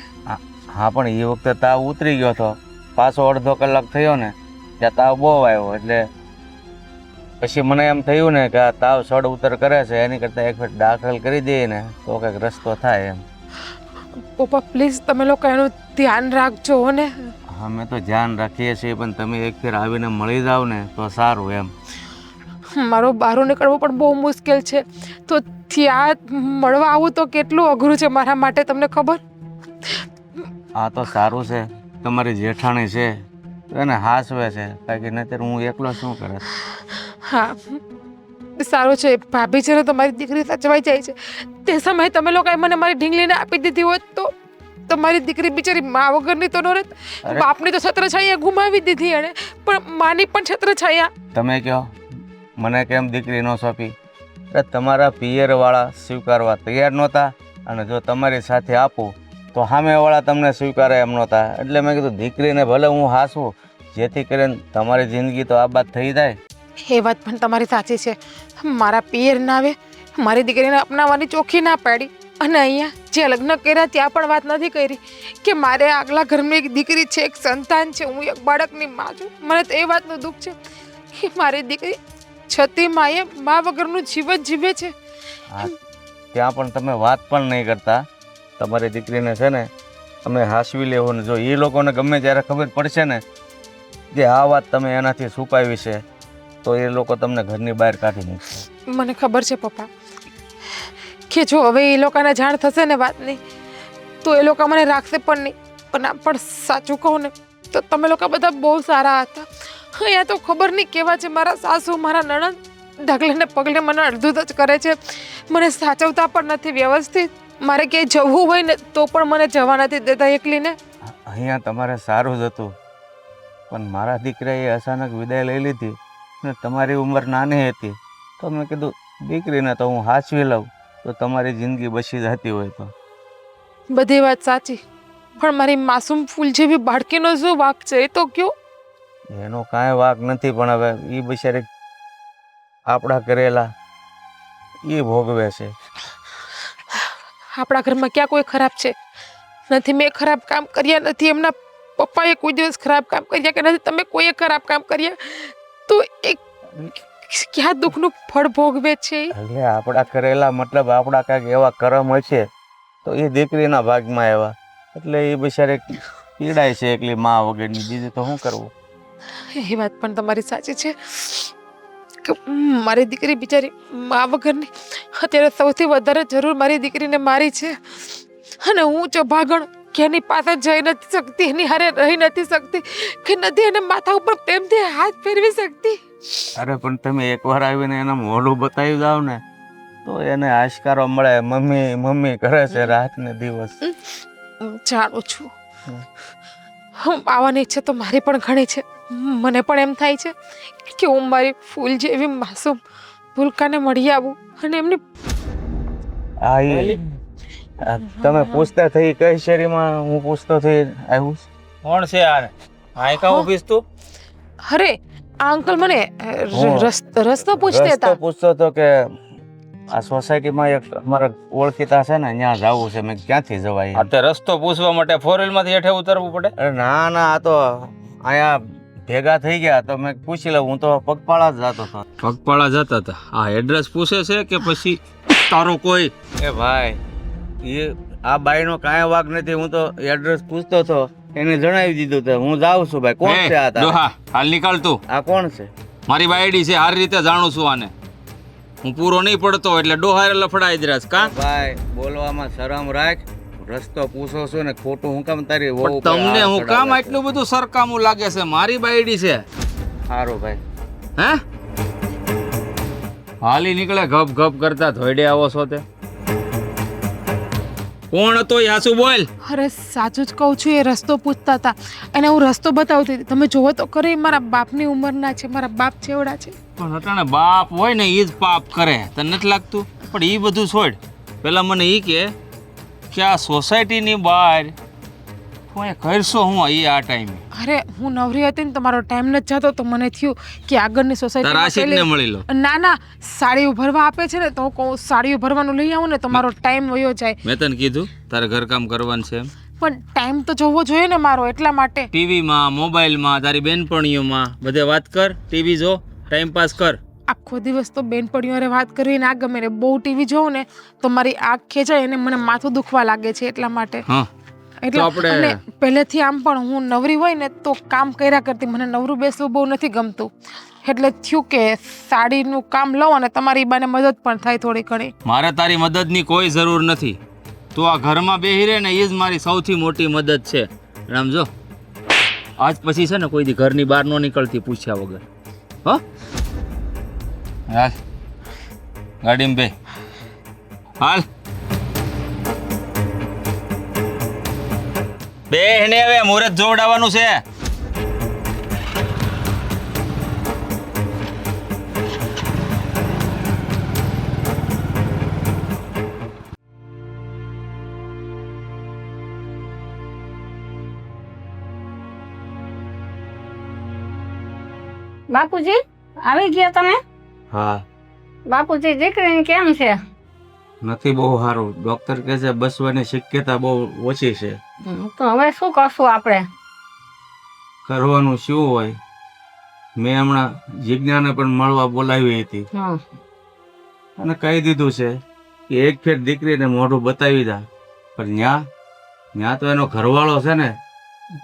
હા, પણ એ વખતે તાવ ઉતરી ગયો હતો, પાછો અડધો કલાક થયો ને ત્યાં તાવ બહુ આવ્યો, એટલે પછી મને એમ થયું ને કે આ તાવ સડ ઉતર કરે છે, એની કરતાં એક વખત દાખલ કરી દઈએ ને તો કંઈક રસ્તો થાય એમ. પપ્પા પ્લીઝ તમે લોકો એનું ધ્યાન રાખજો ને. અમે તો ધ્યાન રાખીએ છીએ, પણ તમે એક ફેર આવીને મળી જાવ ને તો સારું એમ. મારો બહાર નીકળવું પણ બહુ મુશ્કેલ છે, તો ત્યાં મળવા આવું તો કેટલું અઘરું છે મારા માટે, તમને ખબર? આ તો સારું છે, તમારી જેઠાણી છે એને હાસવે છે, કારણ કે નહીતર હું એકલો શું કરે. હા સારું છે, ભાભી છે ને તમારી દીકરી સચવાઈ જાય છે. તે સમયે તમે લોકોએ મને મારી ઢીંગલીને આપી દીધી હોત તો તમારી દીકરી બિચારી મા વગરની તો ન રહેત. બાપની તો છત્રછાયા ગુમાવી દીધી એણે, પણ માની પણ છત્રછાયા. તમે કહો મને કેમ દીકરી ન સોંપી? અરે તમારા પિયરવાળા સ્વીકારવા તૈયાર નહોતા, અને જો તમારી સાથે આપું તો સામેવાળા તમને સ્વીકારે એમ નહોતા, એટલે મેં કીધું દીકરીને ભલે હું હાસું, જેથી કરીને તમારી જિંદગી તો આબાદ થઈ જાય. એ વાત પણ તમારી સાચી છે. મારા પિયર ના આવે, મારી દીકરીને અપનાવવાની ચોખ્ખી ના પાડી, અને અહીંયા જે લગ્ન કર્યા ત્યાં પણ વાત નથી કરી કે મારે આગલા ઘરમાં એક દીકરી છે, એક સંતાન છે, હું એક બાળકની મા છું. મને તો એ વાતનું દુઃખ છે કે મારી દીકરી છતી માએ મા વગરનું જીવન જીવે છે. હા, ત્યાં પણ તમે વાત પણ નહીં કરતા. તમારી દીકરીને છે ને અમે હાસવી લેવો ને જો એ લોકોને ગમે ત્યારે ખબર પડશે ને કે આ વાત તમે એનાથી છુપાવી છે તો એ લોકો તમને ઘરની બહાર કાઢી મૂકશે. મને ખબર છે પપ્પા કે જો હવે એ લોકોને જાણ થશે ને વાતની તો એ લોકો મને રાખશે પણ નહીં. પણ આમ પણ સાચું કહું ને તો તમે લોકો બધા બહુ સારા હતા. અહીંયા તો ખબર નહીં કેવા છે મારા સાસુ, મારા નણંદ, ઢગલે ને પગલે મને અડધું જ કરે છે, મને સાચવતા પણ નથી વ્યવસ્થિત. મારે ક્યાંય જવું હોય ને તો પણ મને જવા નથી દેતા એકલીને. અહીંયા તમારે સારું જ હતું, પણ મારા દીકરાએ અચાનક વિદાય લઈ લીધી ને તમારી ઉંમર નાની હતી, તો મેં કીધું દીકરીને તો હું હાચવી લઉં તો તમારી જિંદગી બચી જતી હોય તો. બધી વાત સાચી, પણ મારી માસૂમ ફૂલ જેવી બાળકીનો શું વાંક છે એ તો કયો? એનો કાંઈ વાંક નથી, પણ હવે એ બિચારી આપણા કરેલા એ ભોગવે છે. આપણા ઘરમાં ક્યાં કોઈ ખરાબ છે? નથી મેં ખરાબ કામ કર્યા, નથી એમના પપ્પાએ કોઈ દિવસ ખરાબ કામ કર્યા, કે નથી તમે કોઈએ ખરાબ કામ કર્યા, તો એ ક્યાં દુઃખનું ફળ ભોગવે છે? એટલે આપણા કરેલા મતલબ આપણા કાંઈક એવા કર્મ હશે તો એ દીકરીના ભાગમાં એવા, એટલે એ બિચારે પીડાય છે એકલી મા વગરની. બીજું તો શું કરવું? એ વાત પણ તમારી સાચી છે કે મારી દીકરી બિચારી મા વગરની અત્યારે સૌથી વધારે જરૂર મારી દીકરીને મારી છે, અને હું ચભાગણ કે એની પાસે જઈ નથી શકતી, એની હારે રહી નથી શકતી, કે નથી એને માથા ઉપર પ્રેમથી હાથ ફેરવી શકતી. અરે પણ તમે એકવાર આવીને એના મોઢું બતાવી જાવ ને તો એને આશકારો મળે, મમ્મી મમ્મી કરે છે રાત ને દિવસ. જાણું છું, હું આવવાની ઈચ્છા તો મારી પણ ઘણી છે. મને પણ એમ થાય છે કે હું મારી ફૂલ જેવી માસૂમ ભૂલકાને મળી આવું અને એમની. હા, એ તમે પૂછતા થઈ કઈ શેરીમાં હું પૂછતો થઈ આવ્યું? કોણ છે યાર? આય કા ઓફિસ તું? અરે આ અંકલ મને રસ્તો પૂછતા રસ્તો હતા. પૂછતો હતો કે આ સોસાયટીમાં એક અમારા ઓળખીતા છે ને ત્યાં જવું છે. મેં ક્યાંથી જવાય? અત્યારે રસ્તો પૂછવા માટે ફોર વ્હીલ માંથી હેઠે ઉતરવું પડે? અરે ના ના, આ તો અહીંયા ભેગા થઈ ગયા તો મેં પૂછી લઉં. હું તો પગપાળા જ જતો હતો. પગપાળા જતા હતા. આ એડ્રેસ પૂછે છે કે પછી તારો કોઈ? એ ભાઈ, એ આ બાઈનો કાંઈ વાંક નથી. હું તો એડ્રેસ પૂછતો હતો, એને જણાવી દીધું તો હું જાઉં છું. ભાઈ કોણ છે આ? ડોહા હાલ નીકાળ તું. આ કોણ છે? મારી બાયડી છે, સારી રીતે જાણું છું આને. હું પૂરો નહીં પડતો એટલે ડોહારે લફડાઈ દ્રાસ કા? ભાઈ બોલવામાં શરમ રાખ. રસ્તો પૂછો છો ને ખોટું હું કામ તારી વહુ પર તમને હાથ હું કામ ચડાવે છે? આટલું બધું સરકામું લાગે છે? મારી બાયડી છે. સારું ભાઈ. હે હાલી નીકળે ગપ ગપ કરતા ધોઈડે આવો છો તે? કોણ હતો એ હાસુ બોલ. અરે સાચું જ કહું છું, એ રસ્તો પૂછતા હતા અને હું રસ્તો બતાવતી હતી. તમે જોવો તો ખરી, મારા બાપની ઉંમરના છે, મારા બાપ જેવડા છે. પણ અટાણે બાપ હોય ને એ જ પાપ કરે, તને નથી લાગતું? પણ એ બધું છોડ, પેલા મને એ કે આ સોસાયટીની બહાર હું એ કરશો હું આ ટાઈમે? અરે હું નવરી હતી ને, તમારો ટાઈમ નથી જતો તો મને થયું કે આગળની તારા આશિકને સોસાયટી મળી લો. ના સાડીઓ ભરવા આપે છે ને, તો હું કહું સાડીઓ ભરવાનું લઈ આવું ને તો મારો ટાઈમ વયો જાય. મેં તને કીધું તારે ઘરકામ કરવાનું છે એમ. પણ ટાઈમ તો જવો જોઈએ ને મારો, એટલા માટે. ટીવીમાં, મોબાઈલમાં, તારી બેનપણીઓમાં બધે વાત કર, ટીવી જો, ટાઈમ પાસ કર. આખો દિવસ તો બેનપણીઓ હારે વાત કરવી ના ગમે ને, બહુ ટીવી જોઉં ને તો મારી આંખ ખેંચાય અને મને માથું દુખવા લાગે છે, એટલા માટે. હા એટલે અને પહેલેથી આમ પણ હું નવરી હોય ને તો કામ કર્યા કરતી, મને નવરું બેસવું બહુ નથી ગમતું. એટલે થયું કે સાડીનું કામ લઉં અને તમારી બાને મદદ પણ થાય થોડી ઘણી. મારે તારી મદદની કોઈ જરૂર નથી. તું આ ઘરમાં બેહી રહે ને એ જ મારી સૌથી મોટી મદદ છે. સમજો, આજ પછી છે ને કોઈ દી ઘરની બહાર ન નીકળતી પૂછ્યા વગર. હો હાલ ગાડીમાં બે હાલ બે ને હવે મુહૂર્ત જોવડાવવાનું છે. બાપુજી આવી ગયા તમે? હા, બાપુજી દીકરીને કેમ છે? નથી બહુ સારું. ડોક્ટર કહે છે બસવાની શક્યતા બહુ ઓછી છે. તો હવે શું કરશું આપણે? કરવાનું શું હોય? મેં હમણાં જિજ્ઞાને પણ મળવા બોલાવી હતી હા અને કહી દીધું છે કે એક ફેર દીકરીને મોઢું બતાવી દા. પણ ન્યા તો એનો ઘરવાળો છે ને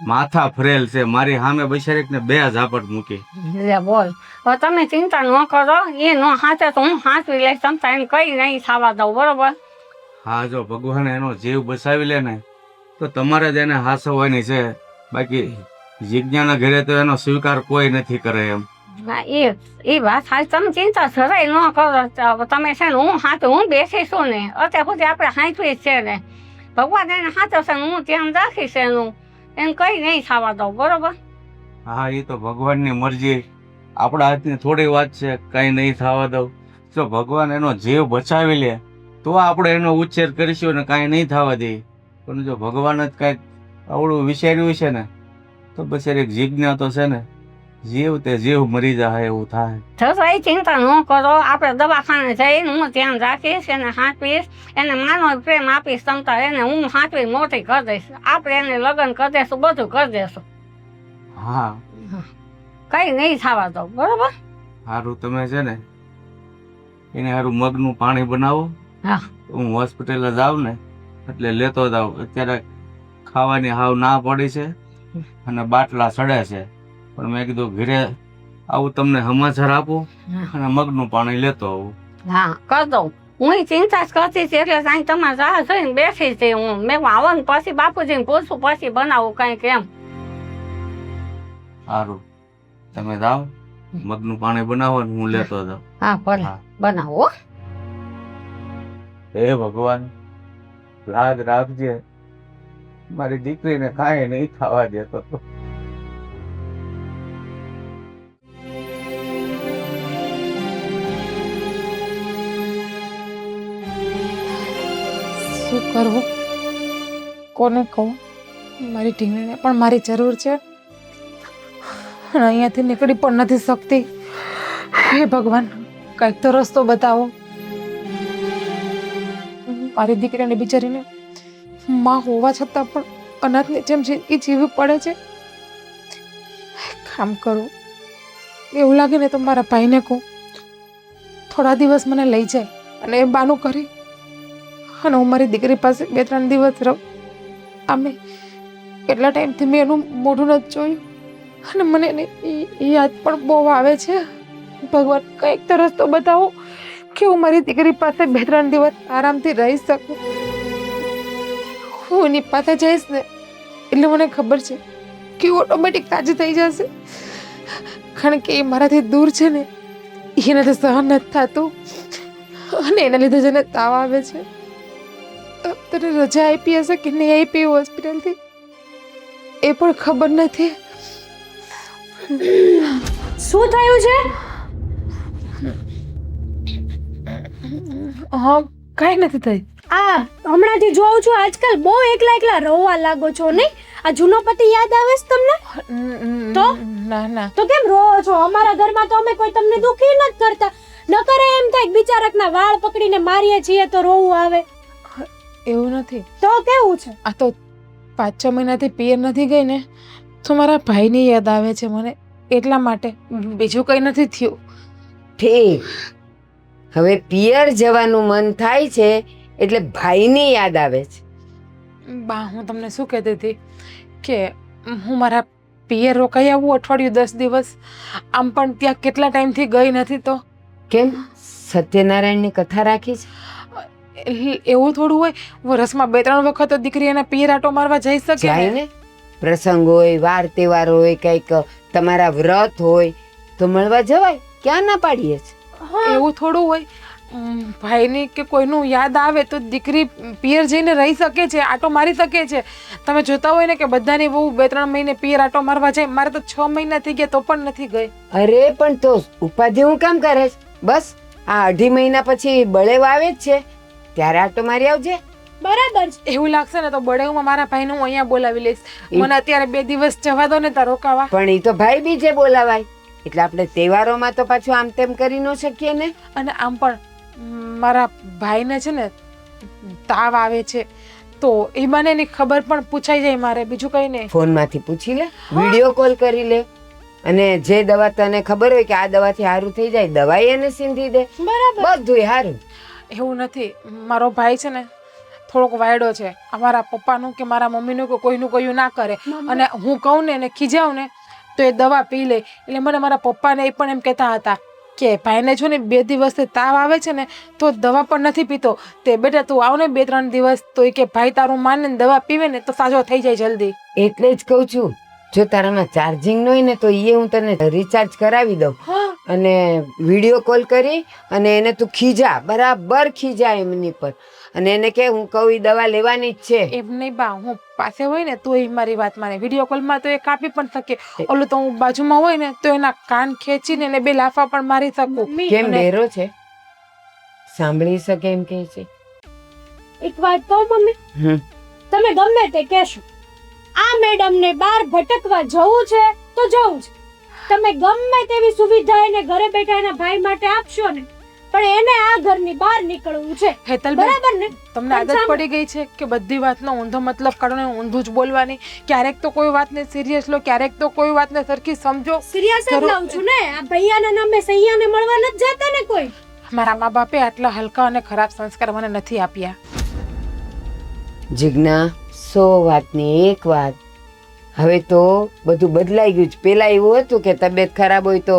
માથા ફરેલ છે. મારી સામે બિચારીને બે ઝાપટ મૂકી. લે બોલ, હવે તમે ચિંતા ન કરો, એ ન હાથે તો હું હાથવી લઈશ, તમતા એને કઈ નહીં થવા દઉં, બરોબર? હા, જો ભગવાન એનો જીવ બચાવી લે ને તો તમારે જ એને હાસવવાની છે. બાકી જિજ્ઞાના ઘરે તો એનો સ્વીકાર કોઈ નથી કરે એમ. હા, એ વાત સાચી. તમે ચિંતા જરાય ન કરો. તમે છે ને હું હાથે હું બેસીશું ને, અત્યાર સુધી આપણે હાથવી જ છે ને. ભગવાન એને હાથે છે ને હું ધ્યાન રાખીશ એનું, એને કઈ નહીં થવા દઉં, બરોબર? હા, એ તો ભગવાનની મરજી. આપણા હાથની થોડી વાત છે, કઈ નહીં થવા દઉં. જો ભગવાન એનો જીવ બચાવી લે તો આપણે એનો ઉછેર કરીશું ને કાંઈ નહીં થવા દઈએ. પણ જો ભગવાન જ કાંઈક આવડું વિચાર્યું છે ને તો બસ એક જિજ્ઞા તો છે ને જીવ તે જીવ મરી જાય એવું થાય. જરાય ચિંતા ન કરો, આપણે દવાખાને જઈને હું ધ્યાન રાખીશ, એને હાંચવીશ, એને માનવ પ્રેમ આપીશ, તમતા એને હું હાંચવી મોટી કરી દઈશ. આપણે એને લગ્ન કરી દઈશું, બધું કરી દઈશું. હા, કઈ નહીં થવા દો, બરોબર? સારું, તમે છે ને એને સારું મગનું પાણી બનાવો. હા, હું હોસ્પિટલે જાઉં ને એટલે લેતો જાઉં. અત્યારે ખાવાની હાવ ના પડી છે અને બાટલા સડે છે. પણ મેં કીધું ઘરે આવું તમને સમાચાર આપું અને મગનું પાણી લેતો આવું. હા, કરી દઉં. હું ચિંતા જ કરતી હતી એટલે સાંઈ તમારે રાહ જોઈને બેસી હતી હું. મેં આવો ને પછી બાપુજીને પૂછું, પછી બનાવું કંઈક એમ. સારું, તમે જાઓ, મગનું પાણી બનાવો ને હું લેતો જાઉં. હા, ભલે બનાવો. હે ભગવાન, લાજ રાખજે, મારી દીકરીને કાંઈ નહીં થવા દેતો. શું કરવું, કોને કહું? મારી ઢીંગલીને પણ મારી જરૂર છે અને અહીંયાથી નીકળી પણ નથી શકતી. હે ભગવાન, કંઈક તો રસ્તો બતાવો. મારી દીકરીને બિચારીને માં હોવા છતાં પણ અનાથની જેમ જિંદગી જીવવી પડે છે. કામ કરું, એવું લાગે ને તો મારા ભાઈને કહું થોડા દિવસ મને લઈ જાય અને એ બાનું કરી અને હું મારી દીકરી પાસે 2-3 દિવસ રહું. આમે કેટલા ટાઈમથી મેં એનું મોઢું નથી જોયું અને મને એને યાદ પણ બહુ આવે છે. ભગવાન, કંઈક તો રસ્તો બતાવો કે હું મારી દીકરી પાસે 2-3 દિવસ આરામથી રહી શકું. હું એની પાસે જઈશ ને એટલે મને ખબર છે કે ઓટોમેટિક તાજી થઈ જશે, કારણ કે એ મારાથી દૂર છે ને, એનાથી સહન નથી થતું અને એના લીધે જેને તાવ આવે છે. તો તને રજા આપી હશે કે નહીં આપી હોસ્પિટલથી એ પણ ખબર નથી. શું થયું છે? હા કાંઈ નથી થઈ. આ હમણાંથી જોઉં છું આજકાલ બહુ એકલા એકલા રોવા લાગો છો નહીં? આ જૂનો પતિ યાદ આવે છે તમને? તો? ના ના તો કેમ રોવો છો? અમારા ઘરમાં તો અમે કોઈ તમને દુખી નથી કરતા. ન કરે એમ થાય કે બિચારકના વાળ પકડીને મારીએ છીએ તો રોવું આવે. એવું નથી. તો કેવું છે? આ તો 5-6 મહિનાથી પિયર નથી ગઈ ને તો મારા ભાઈની યાદ આવે છે મને એટલા માટે, બીજું કંઈ નથી થયું. ઠીક, હવે પિયર જવાનું મન થાય છે એટલે ભાઈની યાદ આવે છે. બા હું તમને શું કહેતી હતી કે હું મારા પિયર રોકાઈ આવું અઠવાડિયું 10 દિવસ. આમ પણ ત્યાં કેટલા ટાઈમથી ગઈ નથી તો કેમ સત્યનારાયણની કથા રાખી છે? એવું થોડું હોય? વર્ષમાં 2-3 વખત તો દીકરી એના પિયર આટો મારવા જઈ શકે જાય ને. ને, પ્રસંગ હોય, વાર તહેવાર હોય, કંઈક તમારા વ્રત હોય તો મળવા જવાય. ક્યાં ના પાડીએ છે? એવું થોડું હોય? ભાઈની કે કોઈનું યાદ આવે તો દીકરી પિયર જઈને રહી શકે છે, આટો મારી શકે છે. તમે જોતા હોય ને કે બધાની બહુ 2-3 મહિને પિયર આટો મારવા જાય. મારે તો 6 મહિના થઈ ગયા તો પણ નથી ગઈ. અરે પણ તો ઉપાધિ હું કામ કરે છે? બસ આ 2.5 મહિના પછી બળેવ આવે જ છે ત્યારે આટો મારી આવજે. બરાબર છે. એવું લાગશે ને તો બળેવમાં મારા ભાઈને હું અહીંયા બોલાવી લઈશ. મને અત્યારે 2 દિવસ જવા દો ને ત્યાં રોકાવા. પણ એ તો ભાઈ બીજે બોલાવાય એટલે આપણે તહેવારોમાં તો પાછું આમ તેમ કરી ન શકીએ ને. અને આમ પણ મારા ભાઈને છે ને તાવ આવે છે તો એ મને એની ખબર પણ પૂછાઈ જાય મારે, બીજું કંઈ નહીં. ફોનમાંથી પૂછી લે, વિડીયો કોલ કરી લે, અને જે દવા તને ખબર હોય કે આ દવાથી સારું થઈ જાય દવા એને સીંધી દે. બરાબર. બધું સારું. એવું નથી. મારો ભાઈ છે ને થોડોક વાયડો છે. અમારા પપ્પાનું કે મારા મમ્મીનું કે કોઈનું કયું ના કરે. અને હું કહું ને એને ખીજાવું ને તો એ દવા પી લે. એટલે મને મારા પપ્પાને એ પણ એમ કહેતા હતા કે ભાઈને જો ને 2 દિવસથી તાવ આવે છે ને તો દવા પણ નથી પીતો. તે બેટા તું આવ ને 2-3 દિવસ તો એ કે ભાઈ તારું માને ને દવા પીવે ને તો સાજો થઈ જાય જલ્દી. એટલે જ કહું છું જો તારામાં ચાર્જિંગ ન હોય ને તો એ હું તને રિચાર્જ કરાવી દઉં અને વિડીયો કોલ કરી અને એને તું ખીજા, બરાબર ખીજા એમની પર, અને એને કે હું કહું એ દવા લેવાની જ છે. એમ નહીં બા, હું પાસે હોય ને તો એ મારી વાત માને. વિડીયો કોલમાં તો એ કાપી પણ શકે. ઓલું તો હું બાજુમાં હોય ને તો એના કાન ખેંચીને એને 2 લાફા પણ મારી શકું. કેમ ડેરો છે? સાંભળી શકે એમ કે છે. એક વાત કહું મમ્મી, તમે ગમે તે કહેશો, આ મેડમને બહાર ભટકવા જવું છે તો જવું છે. તમે ગમે તેવી સુવિધા એને ઘરે બેઠા એના ભાઈ માટે આપશો ને પણ એને આ ઘરની બહાર નીકળવું છે. હેતલબેન, બરાબર ને? તમને આદત પડી ગઈ છે કે બધી વાતનો ઊંધો મતલબ કાઢો ને ઊંધું જ બોલવાની. ક્યારેક તો કોઈ વાતને સિરિયસ લો, ક્યારેક તો કોઈ વાતને સરખી સમજો. સિરિયસ જ લઉં છું ને. આ ભૈયાના નામે સૈયાને મળવા નથી જતા ને કોઈ. મારા મા બાપે આટલા હલકા અને ખરાબ સંસ્કાર મને નથી આપ્યા. જીજ્ઞા, 100 વાતની એક વાત. હવે તો બધું બદલાઈ ગયું છે. પેલા એવું હતું કે તબિયત ખરાબ હોય તો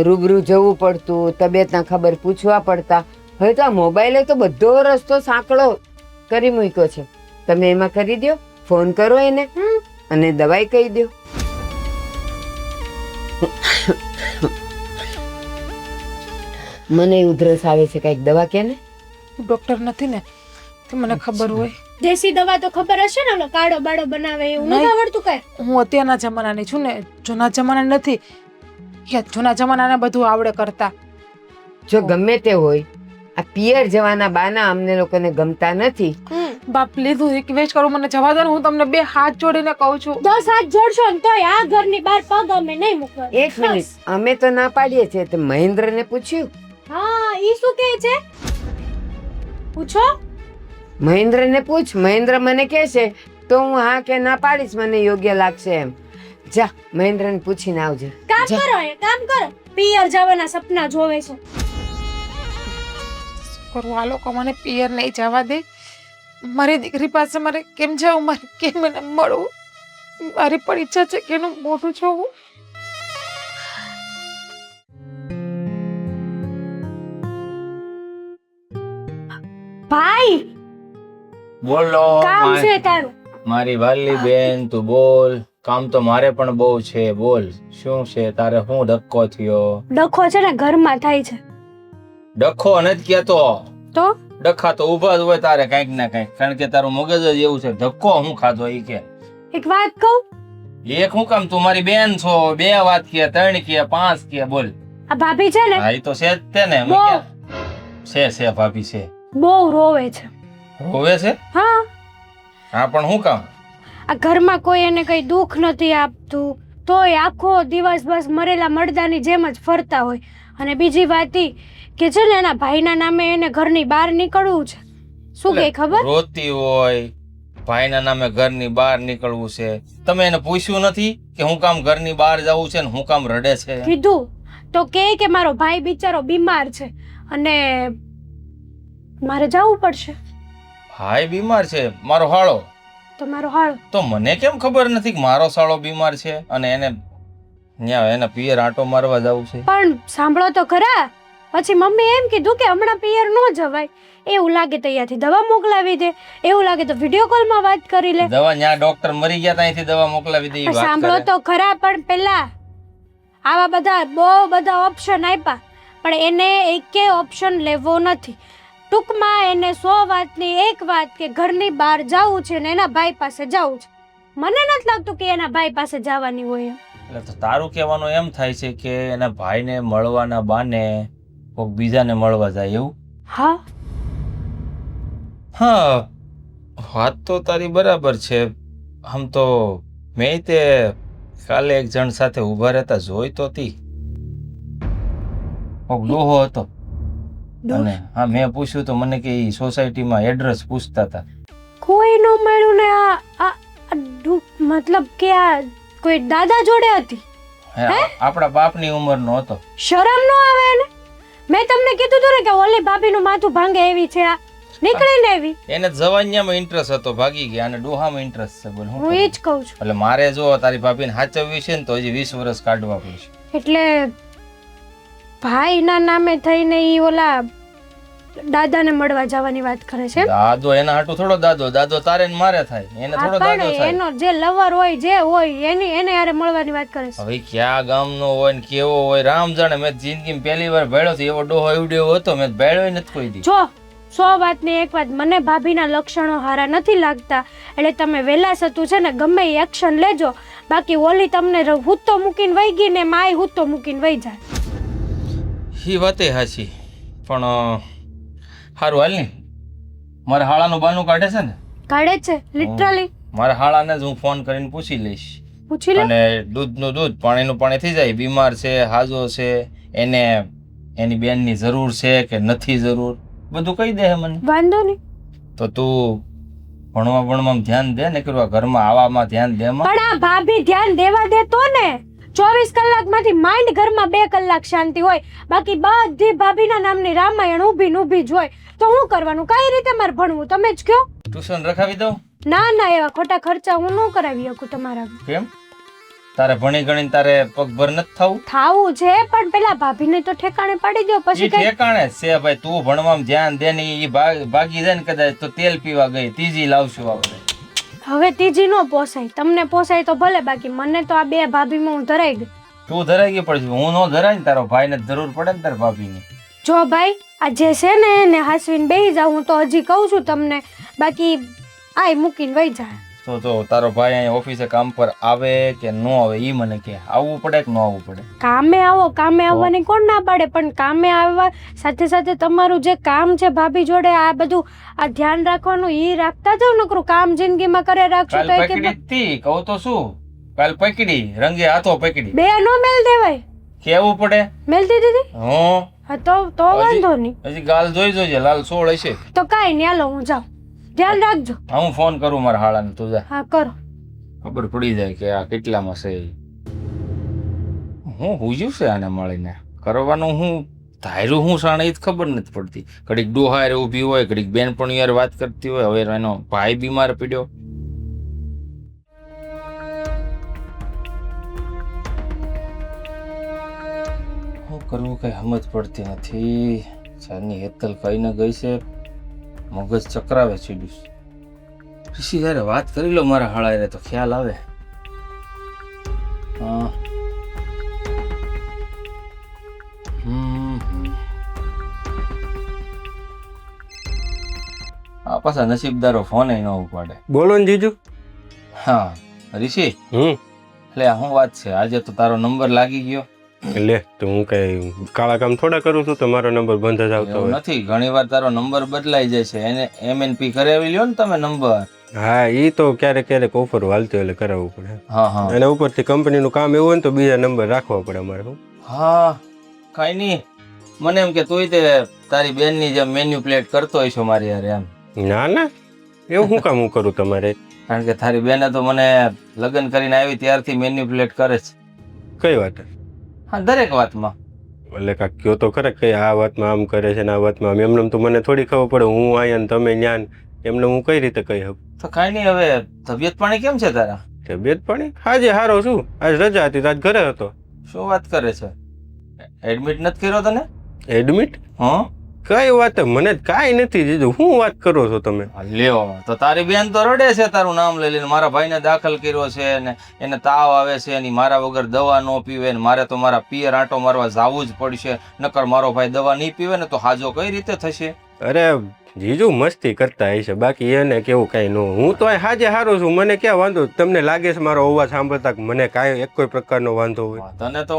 રૂબરૂ જવું પડતું, તબિયતના ખબર પૂછવા પડતા. હવે તો આ મોબાઈલે તો બધો રસ્તો સાંકળો કરી મૂક્યો છે. તમે એમાં કરી દો, ફોન કરો એને અને દવાઈ કહી દો. મને ઉધરસ આવે છે, કઈક દવા કે ને. ડોક્ટર નથી ને તે મને ખબર હોય. દેશી દવા તો ખબર હશે ને, ઓલો કાળો બાળો બનાવે એવું નથી આવડતું કઈ? હું અત્યારના જમાનાની છું ને, જૂના જમાના નથી. જૂના જમાનાને બધું આવડે કરતા. જો ગમે તે હોય, આ પિયર જવાના બાના અમને લોકોને ગમતા નથી. બા પ્લીઝ હું રિક્વેસ્ટ કરું, મને જવા દો ને. હું તમને 2 હાથ જોડીને કહું છું. 10 હાથ જોડશો ને તોય આ ઘરની બહાર પગ અમે નહીં મૂકવા. એક મિનિટ, અમે તો ના પાડીએ છીએ. તે મહેન્દ્રને પૂછ્યું? હા, ઈ શું કહે છે? પૂછો. મહેન્દ્રને પૂછ. મહેન્દ્ર મને કહે છે તો હું હા કે ના પાડીશ, મને યોગ્ય લાગશે એમ. જા મહેન્દ્રને પૂછીને આવજે. કામ કરો, એ કામ કરો. પિયર જવાના સપના જોવે છે. કરું આ લોકો મને પિયર નહીં જવા દે. મારી દીકરી પાસે મારે કેમ જવું, મારે કેમ એને મળવું? મારી પણ ઈચ્છા છે કે એનું મોઢું જોવું. ભાઈ બોલો કામ છે તારું. મારી વાલી બેન, તું બોલ. કામ તો મારે પણ બહુ છે. બોલ, શું છે તારે? શું ડખો થયો? ડખો છે ને ઘરમાં થાય છે. ડખો નથી કેતો, તો ડખા તો ઊભા જ હોય તારે કાંઈક ના કાંઈક, કારણ કે તારું મગજ જ એવું છે. ધક્કો હું ખાધો ઈ કે એક વાત કહું, એક હું કામ, તું મારી બેન છો, 2 વાત કે 3 કે 5 કે બોલ. આ ભાભી છે ને હા ઈ તો છે જ તે ને. બહુ છે ભાભી છે. બહુ રોવે છે. રોવે છે? હા, હા પણ હું કામ? આ ઘરમાં કોઈ એને કઈ દુઃખ નથી આપતું, તોય આખો દિવસ બસ મરેલા મરદાની જેમ જ ફરતા હોય. અને બીજી વાત ઈ કે છે ને એના ભાઈના નામે એને ઘરની બહાર નીકળવું છે. શું કે ખબર? રોતી હોય, ભાઈના નામે ઘરની બહાર નીકળવું છે. તમે એને પૂછ્યું નથી કે હું કામ ઘરની બહાર જવું છે ને હું કામ રડે છે? કીધું તો કે મારો ભાઈ બિચારો બીમાર છે અને મારે જવું પડશે. ભાઈ બીમાર છે? મારો હાળો? તો મારો હાળ તો મને કેમ ખબર નથી કે મારો સાળો બીમાર છે અને એને ન્યા એના પિયર આંટો મારવા જવું છે? પણ સાંભળો તો ખરા, પછી મમ્મી એમ કીધું કે હમણાં પિયર ન જવાય, એવું લાગે તો અહીંયાથી દવા મોકલાવી દે, એવું લાગે તો વિડીયો કોલમાં વાત કરી લે. દવા ન્યા ડોક્ટર મરી ગયા ત્યાંથી દવા મોકલાવી દે ઈ વાત સાંભળો કરે. તો ખરા, પણ પેલા આવા બહુ બધા ઓપ્શન આપ્યા, પણ એને એકે ઓપ્શન લેવો નથી. ટૂંકમાં એને 100 વાતની એક વાત કે ઘરની બહાર જવું છે ને એના ભાઈ પાસે જવું છે. મને નથી લાગતું કે એના ભાઈ પાસે જવાની હોય એમ. એટલે તો તારું કહેવાનું એમ થાય છે કે એના ભાઈને મળવાના બાને કોક બીજાને મળવા જાય એવું? હા, હા, વાત તો તારી બરાબર છે. આમ તો મેં તે કાલે એક જણ સાથે ઊભા રહેતા જોઈ તો હતી. કોક ડોહો હતો અને હા મેં પૂછ્યું તો મને કે ઈ સોસાયટીમાં એડ્રેસ પૂછતા હતા. કોઈ ન મળ્યું ને મતલબ કે આ કોઈ દાદા જોડે હતી. હે, આપણા બાપની ઉંમરનો હતો. શરમ ન આવે એને? મેં તમને કીધું હતું ને કે ઓલી ભાભીનું માથું ભાંગે એવી છે, આ નીકળીને એવી. એને જવાનિયામાં ઇન્ટરેસ્ટ હતો, ભાગી ગયા, અને ડોહામાં ઇન્ટરેસ્ટ છે. બોલ હું હું કરું? એ જ કહું છું. એટલે મારે જો તારી ભાભીને સાચવવી છે ને તો હજી 20 વર્ષ કાઢવા પડશે. એટલે ભાઈના નામે થઈને ઈ ઓલા દાદાને મળવા જવાની વાત કરે છે. દાદો એના હાટુ થોડો દાદો તારે ને મારે થાય, એને થોડો દાદો પણ થાય. એનો જે લવર હોય જે હોય એને યારે મળવાની વાત કરે છે. હવે ક્યાં ગામનો હોય ને કેવો હોય રામ જાણે. મેં જિંદગીમાં પહેલી વાર ભેળો તો એવો ડોહો એવડો હતો, મેં ભેળો નથી કોઈ દી. જો 100 વાતની એક વાત, મને ભાભીના લક્ષણો હારા નથી લાગતા, એટલે તમે વહેલા સતું છે ને ગમે એ એક્શન લેજો. બાકી ઓલી તમને હુત્તો મૂકીને વહી ગઈ ને માય હુત્તો મૂકીને વહી જાય. એ વાતે હાચી, પણ હારું હાલ ને મારા હાળાનું બાનું કાઢે છે ને, કાઢે છે લિટરલી. મારા હાળાને જ હું ફોન કરીને પૂછી લઈશ. પૂછી લો. અને દૂધનું દૂધ પાણીનું પાણી થઈ જાય. બીમાર છે, હાજો છે, એને એની બેનની જરૂર છે કે નથી જરૂર બધું કહી દે મને. વાંધો નહીં. તો તું ભણવામાં ધ્યાન દે ને, કરવા ઘરમાં આવામાં ધ્યાન દે. પણ આ ભાભી ધ્યાન દેવા દે તો ને 24 કલાકમાંથી માઇન્ડ ઘરમાં 2 કલાક શાંતિ હોય, બાકી બધી ભાભીના નામની રામાયણ ઊભી જ હોય. તો હું કરવાનું? કઈ રીતે મારે ભણવું તમે જ કહો. ટ્યુશન રખાવી દઉં? ના એવા ખોટા ખર્ચા હું ન કરાવી શકું તમારા. કેમ? તારે ભણી ગણીને તારે પગભર નથી થવું? થાવું છે, પણ પેલા ભાભીને તો ઠેકાણે પાડી દો પછી ઈ ઠેકાણે છે ભાઈ. તું ભણવામાં ધ્યાન દે ને ઈ ભાગી જાય ને કદાચ તો તેલ પીવા ગઈ, ત્રીજી લાવશું આપણે. હવે ત્રીજી નો પોસાય, તમને પોસાય તો ભલે, બાકી મને તો આ 2 ભાભીમાં હું ધરાઈ ગઈ. તું ધરાઈ ગઈ પડશે, હું નો ધરાય ને. તારો ભાઈને જરૂર પડે ને તારા ભાભીની. જો ભાઈ આ જે છે ને એને હાસવીને બેહી જાવ, હું તો હજી કહું છું તમને, બાકી આય મૂકીને વહી જાય. તો તારો ભાઈ અહીંયા ઓફિસે કામ પર આવે કે ન આવે ઈ મને કે. આવવું પડે કે ન આવવું પડે? કામે આવો, કામે આવવાની કોણ ના પાડે, પણ કામે આવવા સાથે સાથે તમારું જે કામ છે ભાભી જોડે આ બધું આ ધ્યાન રાખવાનું ઈ રાખતા જાવ. નકરું કામ જિંદગીમાં કરે રાખશું કાલ તો પકડી હતી કહું તો શું, કાલ પકડી રંગે હાથો પકડી. 2 નો મેલ દેવાય, કેવું પડે. મેલ દીધી. હું હા તો વાંધો નહીં. હજી ગાલ જોઈ જોજે, લાલ સોળ હશે. તો કાઈ નહીં, હાલો હું જાઉં, ધ્યાન રાખજો. હા હું ફોન કરું મારા હાળાને, તું જા. હા કરો. ખબર પડી જાય કે આ કેટલામાં છે. હું હુજ્યું છે આને મળીને કરવાનું હું ધાર્યું હું સાણે એ જ ખબર નથી પડતી. ઘડીક ડોહારે ઊભી હોય, ઘડીક બેનપણી યાર વાત કરતી હોય. હવે એનો ભાઈ બીમાર પડ્યો. શું કરવું કઈ સમજ પડતી નથી. ચારની હેતલ કહીને ગઈ છે, મગજ ચક્રાવે સીડ્યું. ઋષિ જયારે વાત કરી લો મારા હાળા તો ખ્યાલ આવે. હા પાછા નસીબદારો ફોન ન ઉપાડે. બોલો ને જીજુ. હા ઋષિ, એટલે શું વાત છે? આજે તો તારો નંબર લાગી ગયો. લે તો હું કઈ કાળા કામ થોડા કરું છું, તમારો નંબર બંધ જ આવતો એવું હોય. નથી, ઘણી વાર તારો નંબર બદલાઈ જાય છે. એને MNP કરાવી લ્યો ને તમે નંબર. હા ઈ તો ક્યારેક ક્યારેક ઓફર વાલતી એટલે કરાવવું પડે. હા હા અને ઉપરથી કંપનીનું કામ એવું હોય ને તો બીજા નંબર રાખવા પડે અમારે. હા, કઈ નહીં. મને એમ કે તું તે તારી બેનની જેમ મેન્યુપ્લેટ કરતો હોય છો મારી યાર એમ. ના ના, એવું શું કામ હું કરું તમારે? કારણ કે તારી બેને તો મને લગ્ન કરીને આવી ત્યારથી મેન્યુપ્લેટ કરે છે. કઈ વાત? હા, દરેક વાતમાં. એટલે કાંક કયો તો ખરે કઈ આ વાતમાં આમ કરે છે ને આ વાતમાં આમ. એમને તો મને થોડી ખબર પડે, હું અહીંયા ને તમે ન્યાન, એમને હું કઈ રીતે કહી શકું? તો કઈ નહીં. હવે તબિયત પાણી કેમ છે તારા? તબિયત પાણી આજે હારો છું. આજ રજા હતી, આજ ઘરે હતો. શું વાત કરે છે? એડમિટ નથી કર્યો તને? એડમિટ? હા, કઈ વાત? મને કાંઈ નથી દીધું. શું વાત કરો છો તમે? લ્યો તો તારી બેન તો રડે છે તારું નામ લઈ લઈને. મારા ભાઈને દાખલ કર્યો છે ને એને તાવ આવે છે એની મારા વગર દવા ન પીવે ને મારે તો મારા પિયર આંટો મારવા જાવું જ પડશે. નકર મારો ભાઈ દવા નહીં પીવે ને તો હાજો કઈ રીતે થશે? અરે જીજુ મસ્તી કરતા હશે, બાકી એને કેવું કઈ ન. હું તો હાજે હારો છું, મને ક્યાં વાંધો? તમને લાગે છે મારો અવાજ સાંભળતા મને કાંઈ એક કોઈ પ્રકારનો વાંધો હોય? તને તો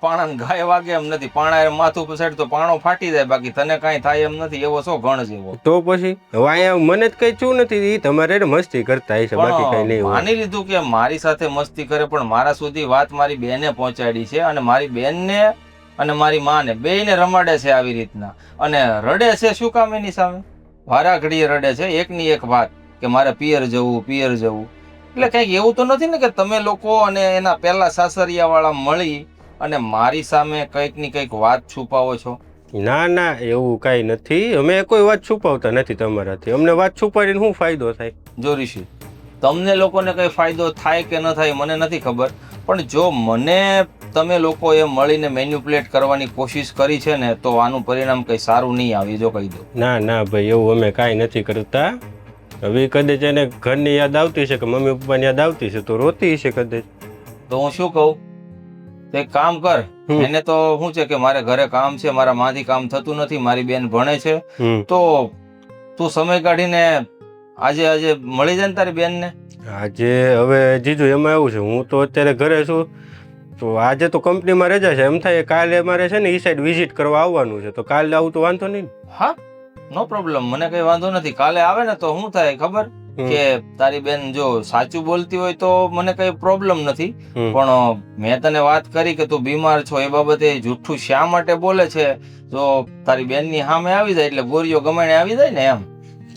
પાણા ગાય વાગે એમ નથી. પાણા માથું પસાડ તો પાણો ફાટી જાય, બાકી તને કાંઈ થાય એમ નથી. એવો શો ગણ જેવો. તો પછી હવે અહીંયા મને જ કઈ શું નથી. ઈ તમારે મસ્તી કરતા હશે, બાકી કઈ નહીં હોય. માની લીધું કે મારી સાથે મસ્તી કરે, પણ મારા સુધી વાત મારી બેને પહોંચાડી છે અને મારી બેનને અને મારી માને બેયને રમાડે છે આવી રીતના. અને રડે છે શું કામ એની સામે? વારા ઘડીએ રડે છે એકની એક વાત કે મારે પિયર જવું, પિયર જવું. એટલે કંઈક એવું તો નથી ને કે તમે લોકો અને એના પહેલા સાસરિયા વાળા મળી અને મારી સામે કંઈક ની કંઈક વાત છુપાવો છો? ના ના, એવું કઈ નથી. અમે કોઈ વાત છુપાવતા નથી તમારાથી. અમને વાત છુપાડીને શું ફાયદો થાય? જો ઋષિ, તમને લોકોને કઈ ફાયદો થાય કે ન થાય મને નથી ખબર, પણ જો મને તમે લોકોએ મળીને મેન્યુપ્લેટ કરવાની કોશિશ કરી છે ને તો આનું પરિણામ કઈ સારું નહીં આવે, જો કહી દો. ના ના ભાઈ, એવું અમે કાંઈ નથી કરતા. હવે કદાચ એને ઘરની યાદ આવતી છે કે મમ્મી પપ્પાની યાદ આવતી છે તો રોતી છે કદાચ. તો હું શું કહું, તો એક કામ કર. એને તો શું છે કે મારે ઘરે કામ છે, મારા માંથી કામ થતું નથી, મારી બેન ભણે છે, તો તું સમય કાઢીને આજે મળી જાય ને તારી બેનને. આજે હવે જીજુ એમાં એવું છે, હું તો અત્યારે ઘરે છું, તો આજે તો કંપનીમાં રજા છે. એમ થાય કાલે મારે છે ને ઈ સાઈડ વિઝિટ કરવા આવવાનું છે, તો કાલે આવું તો વાંધો નહીં. હા, નો પ્રોબ્લેમ, મને કઈ વાંધો નથી. કાલે આવે ને તો શું થાય ખબર કે તારી બેન જો સાચું બોલતી હોય તો મને કઈ પ્રોબ્લેમ નથી, પણ મેં તને વાત કરી કે તું બીમાર છો એ બાબતે જૂઠું શા માટે બોલે છે? જો તારી બેન ની સામે આવી જાય એટલે ગોરીઓ ગમાણે આવી જાય ને એમ.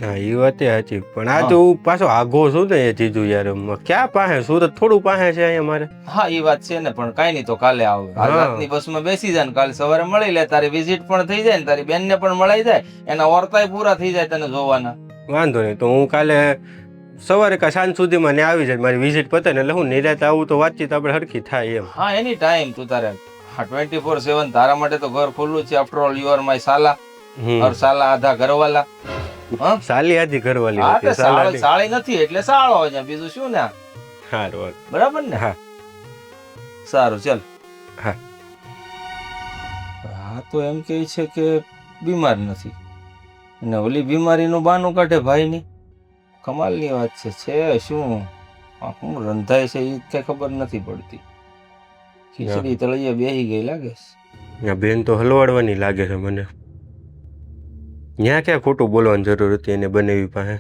હા એ વાત સાચી, પણ આ તો હું પાછો આઘો છું ને એ જીજુ યાર. ક્યાં પાસે? સુરત થોડું પાસે છે અહીંયા મારે. હા એ વાત છે ને, પણ કઈ નહીં, તો કાલે આવ. રાતની બસમાં બેસી જાય ને કાલે સવારે મળી લે. તારી વિઝિટ પણ થઈ જાય ને તારી બેન ને પણ મળાઈ જાય, એના વર્તાય પૂરા થઈ જાય તને જોવાના. વાંધો નહીં, તો હું કાલે સવારે કા સાંજ સુધીમાં ને આવી જાય. મારી વિઝિટ પતે ને એટલે હું નિરાતે આવું તો વાતચીત આપણે હરખી થાય એમ. હા, એની ટાઈમ તું તારે 24/7 તારા માટે તો ઘર ખુલ્લું છે. After all you are my સાલા ઓર સાલા આધા ઘરવાલા. સાલી આજી ઘરવાલી હા, હતી. સાળી નથી એટલે સાળો છે, બીજું શું ને. સારું, બરાબર ને? હા સારું, ચાલ. હા હા, તો એમ કે છે કે બીમાર નથી અને ઓલી બીમારીનું બહાનું કાઢે ભાઈની. કમાલની વાત છે. છે શું રંધાય છે એ કઈ ખબર નથી પડતી. ખીચડી તળિયે બેહી ગઈ લાગે છે. બેન તો હલવાડવાની લાગે છે મને. ત્યાં ક્યાં ખોટું બોલવાની જરૂર હતી એને બનાવી પાસે.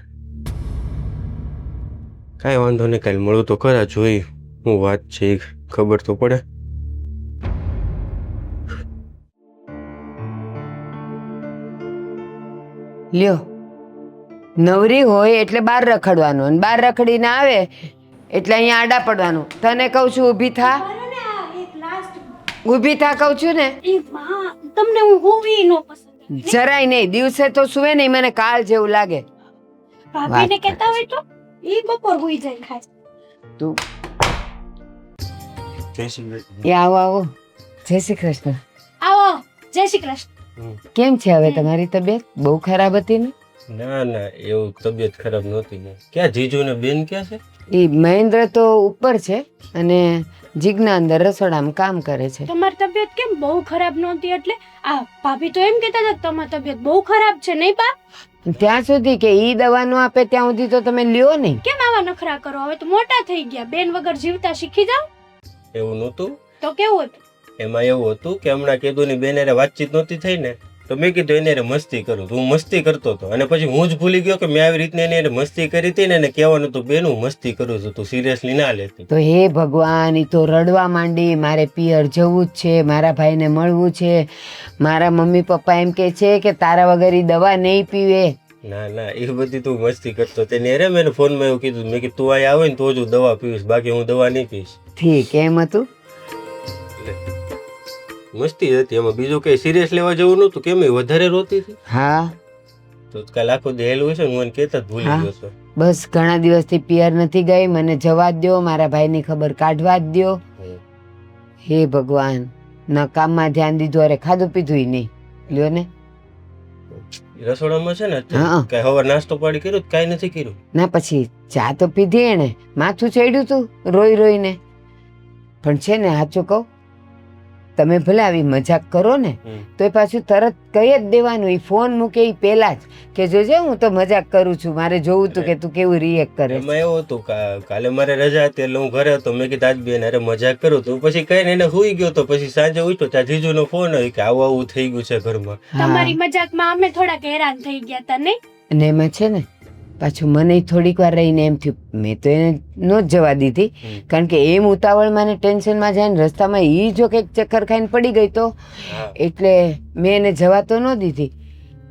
કાંઈ વાંધો નહીં, કાલે મળું તો ખરા, જોઈ હું વાત છે ખબર તો પડે. લ્યો, નવરી હોય એટલે બહાર રખડવાનું, અને બહાર રખડીને આવે એટલે અહીંયા આડા પડવાનું. તને કહું છું ઊભી થા, ઊભી થા કહું છું ને. તમને હું હોવી નો પસંદ. જરાય નહીં, દિવસે તો સુવે નહીં, મને કાળ જેવું લાગે. ભાભીને કહેતા હોય તો ઈ બપોર હોઈ જાય ખાય. તું એ આવો આવો. જય શ્રી કૃષ્ણ. આવો. જય શ્રી કૃષ્ણ. કેમ છે હવે તમારી તબિયત? બહુ ખરાબ હતી ને? ના ના, એવું તબિયત ખરાબ નહોતી ને. ક્યાં જીજુ ને બેન ક્યાં છે? એ મહેન્દ્ર તો ઉપર છે અને જીજ્ઞા અંદર રસોડામાં કામ કરે છે. તમારી તબિયત કેમ બહુ ખરાબ નહોતી? એટલે આ ભાભી તો એમ કહેતા હતા કે તમારી તબિયત બહુ ખરાબ છે, નહીં બા? ત્યાં સુધી કે ઈ દવા ન આપે ત્યાં સુધી તો તમે લ્યો નહીં. કેમ આવા નખરા કરો? હવે તો મોટા થઈ ગયા, બેન વગર જીવતા શીખી જાઓ. એવું નહોતું. તો કેવું હતું? એમાં એવું હતું કે હમણાં કીધું ની બેન હારે વાતચીત નહોતી થઈ ને, તો મેં કીધું એને હારે મસ્તી કરું. તો હું મસ્તી કરતો હતો અને પછી હું જ ભૂલી ગયો કે મેં આવી રીતને એને હારે મસ્તી કરી હતી ને એને કહેવાનું હતું બેન હું મસ્તી કરું છું, તું સિરિયસલી ના લેતી. તો હે ભગવાન, ઈ તો રડવા માંડી, મારે પિયર જવું જ છે, મારા ભાઈને મળવું છે, મારા મમ્મી પપ્પા એમ કે છે કે તારા વગર ઈ દવા નહીં પીવે. ના ના એ બધી તું મસ્તી કરતો. તેને અરે મેં ફોનમાં એવું કીધું, મેં કીધું તું અહીંયા આવે ને તો જ હું દવા પીવીશ, બાકી હું દવા નહીં પીશ. ઠીક એમ હતું. મસ્તી હતી, એમાં બીજું કઈ સિરિયસ લેવા જેવું નહોતું. કેમ એ વધારે રોતી હતી? હા તો કાલ આખો દેલું હશે ને, હું એને કહેતા જ ભૂલી હા. ગયો છું. બસ ઘણા દિવસથી પિયર નથી ગઈ, મને જવા જ દો, મારા ભાઈની ખબર કાઢવા જ દો. હે ભગવાન, ના કામમાં ધ્યાન દીધું, અરે ખાધું પીધું નહીં. લ્યો ને. રસોડામાં છે ને હા. કઈ હવે નાસ્તો પાડી કર્યો કઈ નથી કર્યું. ના પછી ચા તો પીધી એને, માથું ચડ્યું તું રોઈ રોઈને. પણ છે ને સાચું કહું, તમે ભલે આવી મજાક કરો ને તો એ પાછું તરત કહી જ દેવાનું, એ ફોન મૂકે એ પહેલા જ કે જોજે હું તો મજાક કરું છું, મારે જોવું તું કે તું કેવું રિએક્ટ કરે. એમાં એવું હતું કાલે મારે રજા હતી એટલે હું ઘરે હતો. મેં કીધું આજ બેન અરે મજાક કરું તું, પછી કઈ એને સુઈ ગયો. તો પછી સાંજે ઉઠ્યો ત્યાં જીજુ નો ફોન આવ્યો કે આવું આવું થઈ ગયું છે ઘરમાં. તમારી મજાકમાં અમે થોડાક હેરાન થઈ ગયા તા નહીં? અને એમાં છે ને પાછું મને થોડીક વાર રહીને એમ થયું, મેં તો એને ન જ જવા દીધી, કારણ કે એમ ઉતાવળમાં ને ટેન્શનમાં જાય ને રસ્તામાં એ જો કંઈક ચક્કર ખાઈને પડી ગઈ તો એટલે મેં એને જવા તો ન દીધી.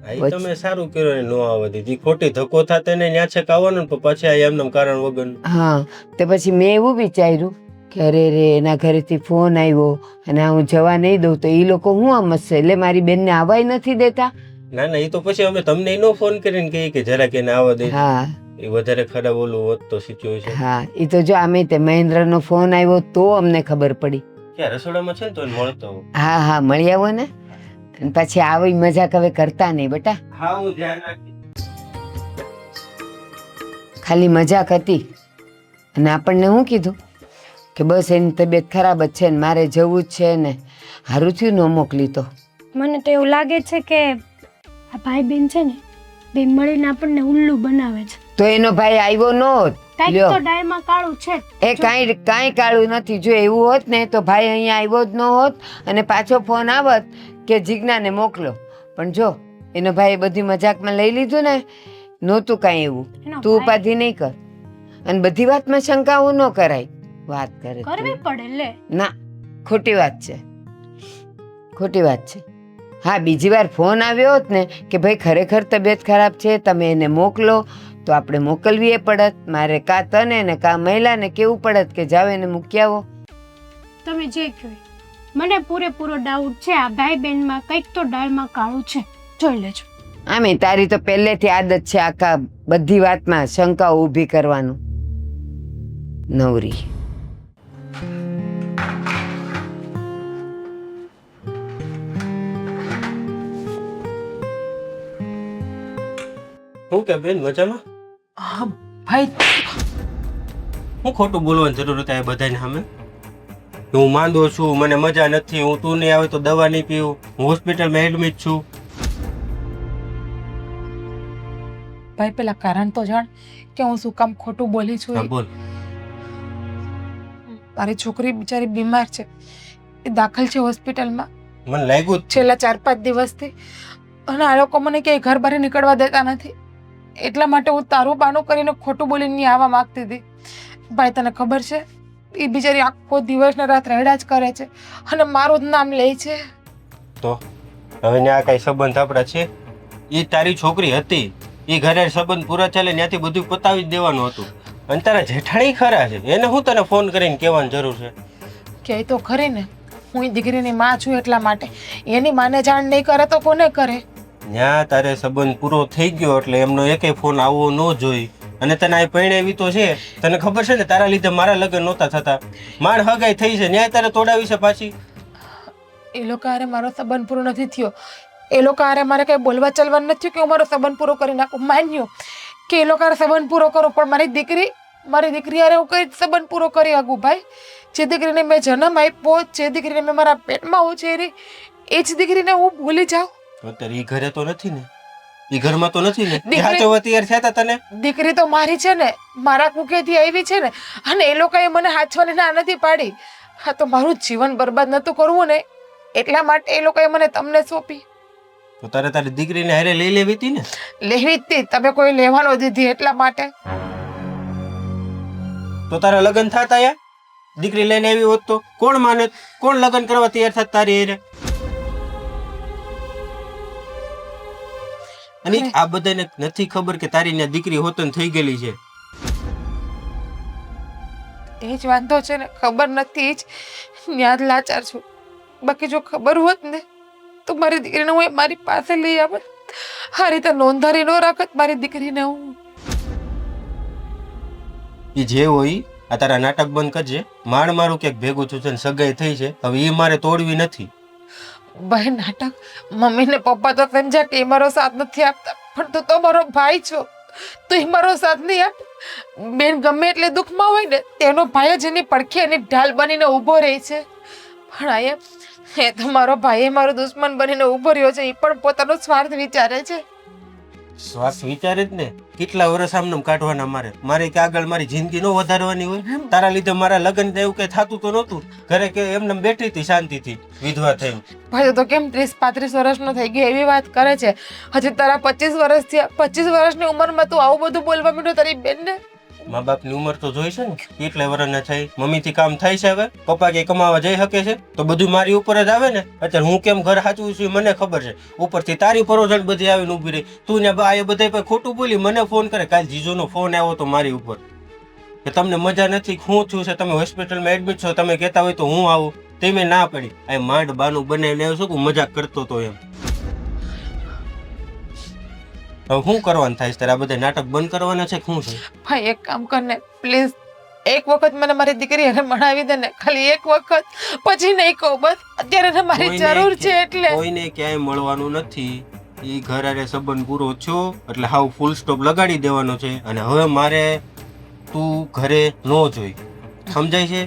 આ તમે સારું કર્યું ને નો આવવા દીધી. ખોટી ધક્કો થાતે ને ન્યા છેક આવવાનું ને પછી આ એમનું કારણ વગર. હા તો પછી મેં એવું વિચાર્યું કે અરે રે એના ઘરેથી ફોન આવ્યો અને હું જવા નહીં દઉં તો એ લોકો હું સમજશે, એટલે મારી બેનને આવવાય નથી દેતા. ના ના એ તો પછી અમે તમને નો ફોન કરીને કહીએ કે જરાક એને આવવા દે. હા એ વધારે ખરાબ ઓલું હોત તો સિચ્યુએશન. હા એ તો જો આમે તે મહેન્દ્રનો ફોન આવ્યો તો અમને ખબર પડી. ક્યાં રસોડામાં છે ને તો એને મળતો. હા હા મળી આવો ને, અને પછી આવી મજાક હવે કરતા નહીં બેટા. હા હું ધ્યાન રાખી. ખાલી મજાક હતી અને આપણને શું કીધું કે બસ એની તબિયત ખરાબ જ છે ને મારે જવું જ છે ને, સારું થયું ન મોકલી. તો મને તો એવું લાગે છે કે આ ભાઈ બેન છે ને બે મળીને આપણને ઉલ્લુ બનાવે છે. તો એનો ભાઈ આવ્યો ન હોત. કાંઈક લ્યો તો ડાયમાં કાળું છે. એ કાંઈ કાળું નથી. જો એવું હોત ને તો ભાઈ અહીંયા આવ્યો જ ન હોત અને પાછો ફોન આવત કે જીજ્ઞાને મોકલો. પણ જો એનો ભાઈ બધી મજાકમાં લઈ લીધું ને, નહોતું કાંઈ એવું. એનો તું ઉપાધિ નહીં કર અને બધી વાતમાં શંકાઓ ન કરાય. વાત કરે કરવી પડે લે. ના, ખોટી વાત છે, ખોટી વાત છે. હા બીજી વાર ફોન આવ્યો હોત ને કે ભાઈ ખરેખર તબિયત ખરાબ છે તમે એને મોકલો તો આપણે મોકલવી એ પડત. મારે કા તને ને કા મહિલાને કેવું પડત કે જાવ એને મૂકી આવો. તમે જે કહો, મને પૂરેપૂરો ડાઉટ છે આ ભાઈ બેનમાં કંઈક તો ડાળમાં કાળું છે, જોઈ લેજો. આમે તારી તો પહેલેથી આદત છે આખા બધી વાતમાં શંકાઓ ઊભી કરવાનું. નવરી. હું કે બેન મજામાં? હા ભાઈ, હું ખોટું બોલવાની જરૂર હતી આ બધાને સામે? હું માંદો છું, મને મજા નથી, હું તું નહીં આવે તો દવા નહીં પીવું, હું હોસ્પિટલમાં એડમિટ છું. ભાઈ પેલા કારણ તો જાણ કે હું શું કામ ખોટું બોલી છું. હા બોલ. મારી છોકરી બિચારી બીમાર છે, એ દાખલ છે હોસ્પિટલમાં મને લાગ્યું જ છેલ્લા 4-5 દિવસથી, અને આ લોકો મને ક્યાંય ઘર બહાર નીકળવા દેતા નથી. એટલા માટે હું તારું બાનું કરીને ખોટું બોલીને નહીં આવવા માંગતી હતી. ભાઈ તને ખબર છે એ બિચારી આખો દિવસ ને રાત રડ્યા જ કરે છે અને મારું જ નામ લે છે. તો હવે ને આ કઈ સંબંધ આપણા છે? એ તારી છોકરી હતી, એ ઘરે સંબંધ પૂરા ચાલે ત્યાંથી બધું પતાવી જ દેવાનું હતું. અને તારા જેઠાણી ખરા છે, એને હું તને ફોન કરીને કહેવાની જરૂર છે? કે તો ખરી ને, હું એ દીકરીની માં છું એટલા માટે. એની માને જાણ નહીં કરે તો કોને કરે? ત્યાં તારે સંબંધ પૂરો થઈ ગયો એટલે એમનો એકેય ફોન આવવો ન જોઈ. અને તને આ પરણેવી તો છે, તને ખબર છે ને તારા લીધે મારા લગ્ન નહોતા થતા, માણ હગાઈ થઈ છે, ન્યાય તારે તોડાવી છે પાછી. એ લોકો હારે મારો સંબંધ પૂરો નથી થયો, એ લોકો હારે મારે કઈ બોલવા ચાલવાનું નથી કે હું મારો સંબંધ પૂરો કરી નાખું. માન્યું કે એ લોકો હારે સંબંધ પૂરો કરું, પણ મારી દીકરી હારે હું કઈ સંબંધ પૂરો કરી શકું ભાઈ? જે દીકરીને મેં જન્મ આપ્યો, જે દીકરીને મેં મારા પેટમાં ઉછેરી, એ જ દીકરીને હું ભૂલી જાઉં? અત્યારે એ ઘરે તો નથી ને? એ ઘરમાં તો નથી ને એ દીકરી- હાચવવા તૈયાર થયા હતા તને દીકરી તો મારી છે ને, મારા કુકેથી આવી છે ને, અને એ લોકોએ મને હાચવાની ના નથી પાડી. હા, તો મારું જીવન બરબાદ નતું કરવું ને, એટલા માટે એ લોકોએ મને તમને સોંપી. તો તારે તારી દીકરીને હારે લઈ લેવી હતી ને. લેવી જ હતી, તમે કોઈ લેવાનો દીધી એટલા માટે. તો તારા લગ્ન થતા યા દીકરી લઈને આવી હોત તો કોણ માને, કોણ લગ્ન કરવા તૈયાર થાત તારી હારે? અને આ બધાને નથી ખબર કે તારી ને દીકરી હોતન થઈ ગયેલી છે. એ જ વાંધો છે ને, ખબર નથી જ, યાદ લાચાર છું. બાકી જો ખબર હોત ને તો મારી દીકરીને હું મારી પાસે લઈ આવત. આ રીતે નોંધારી ન રાખત મારી દીકરીને હું. એ જે હોય આ તારા નાટક બંધ કરજે. માણ મારું ક્યાંક ભેગું થયું છે ને સગાઈ થઈ છે, હવે એ મારે તોડવી નથી. ભાઈ નાટક, મમ્મી ને પપ્પા તો સમજ્યા કે એ મારો સાથ નથી આપતા, પણ તું તો મારો ભાઈ છો, તું એ મારો સાથ નહીં આપ. બેન ગમે એટલે દુઃખમાં હોય ને તેનો ભાઈ જ એની પડખે એની ઢાલ બનીને ઊભો રહે છે. પણ આયા એ તો મારો ભાઈ એ મારો દુશ્મન બનીને ઊભો રહ્યો છે, એ પણ પોતાનો સ્વાર્થ વિચારે છે. શ્વાસ વિચારે જ ને, કેટલા વર્ષ આમનામ કાઢવાના મારે. મારે કે આગળ મારી જિંદગી નો વધારવાની હોય. તારા લીધે મારા લગ્ન એવું કઈ થતું તો નહોતું. ઘરે કે એમને બેઠી હતી શાંતિથી વિધવા થઈને. ભાઈ તો કેમ 30-35 વર્ષનો થઈ ગયો એવી વાત કરે છે. હજી તારા 25 વર્ષ થયા, 25 વર્ષની ઉંમરમાં તું આવું બધું બોલવા માંડ્યો તારી બેનને. મા બાપની ઉંમર તો જોઈ છે ને, કેટલા વર્ષના થઈ. મમ્મીથી કામ થાય છે હવે, પપ્પા કે કમાવા જઈ શકે છે તો બધું મારી ઉપર જ આવે ને. અત્યારે હું કેમ ઘર સાચવું છું મને ખબર છે. ઉપરથી તારી પરોજણ બધી આવીને ઊભી રહી. તું ને બા એ બધા પર ખોટું બોલી મને ફોન કરે. કાલ જીજોનો ફોન આવ્યો તો મારી ઉપર કે તમને મજા નથી, શું થયું છે, તમે હોસ્પિટલમાં એડમિટ છો, તમે કહેતા હોય તો હું આવું. તે મેં ના પડી. આ માંડ બાનું બનાવીને આવ્યો છું કે મજાક કરતો તો એમ. હવે શું કરવાનું થાય છે તારે? આ બધા નાટક બંધ કરવાના છે કે શું છે? ભાઈ એક કામ કર ને પ્લીઝ, એક વખત મને મારી દીકરી એને મળાવી દે ને, ખાલી એક વખત, પછી નહીં કહું બસ. અત્યારે એને મારી જરૂર છે એટલે. કોઈને ક્યાંય મળવાનું નથી. ઈ ઘર આરે સંબંધ પૂરો થયો એટલે હાવ ફૂલ સ્ટોપ લગાડી દેવાનો છે. અને હવે મારે તું ઘરે ન જોઈ, સમજાય છે?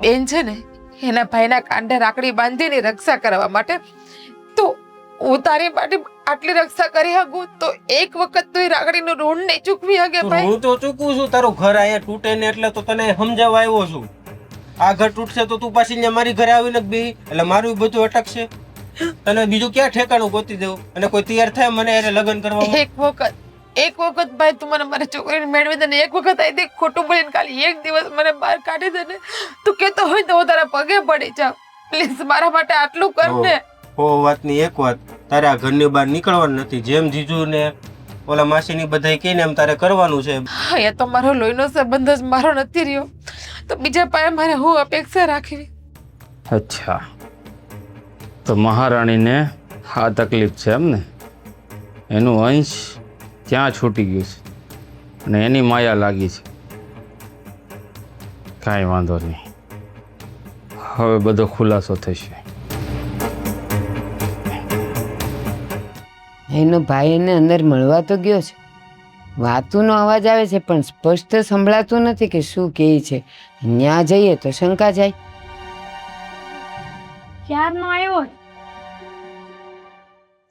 બેન છે ને એના ભાઈના કાંડે રાખડી બાંધીને રક્ષા કરવા માટે, તો હું તારી માટે આટલી રક્ષા કરી શકું તો એક વખત તો એ રાખડીનું ઋણ નહીં ચૂકવી શકે તો ભાઈ. હું તો ચૂકવું છું. તારું ઘર આયા તૂટે ને એટલે તો તને સમજાવવા આવ્યો છું. આ ઘર તૂટશે તો તું પાછી ત્યાં મારી ઘરે આવીને જ બેહી, એટલે મારું બધું અટકશે. તને બીજું ક્યાં ઠેકાણું ગોતી દેવું? અને કોઈ તૈયાર થાય મને એને લગ્ન કરવામાં? એક વખત ભાઈ તું મને મારી છોકરીને મેળવી દે ને, એક વખત આઈ દે ખોટું બોલીને ખાલી એક દિવસ મને બહાર કાઢી દે ને, તું કહેતો હોય તો હું તારા પગે પડી જાઉં. પ્લીઝ મારા માટે આટલું કર ને. હો વાતની એક વાત, તારે આ ઘરની બહાર નીકળવાનું નથી. જેમ જીજુ ને ઓલા માસીની બધાય કહીને એમ તારે કરવાનું છે. હા, એ તો મારો લોહીનો સંબંધ જ મારો નથી રહ્યો, તો બીજા પાસે મારે હું અપેક્ષા રાખવી? અચ્છા, તો મહારાણીને આ તકલીફ છે એમ ને? એનું અંશ ત્યાં છૂટી ગયું છે અને એની માયા લાગી છે. કાંઈ વાંધો નહીં, હવે બધો ખુલાસો થશે. એનો ભાઈ એને અંદર મળવા તો ગયો છે. વાતુનો અવાજ આવે છે પણ સ્પષ્ટ સંભળાતું નથી કે શું કહે છે. ત્યાં જઈએ તો શંકા જાય. ક્યારનો આવ્યો?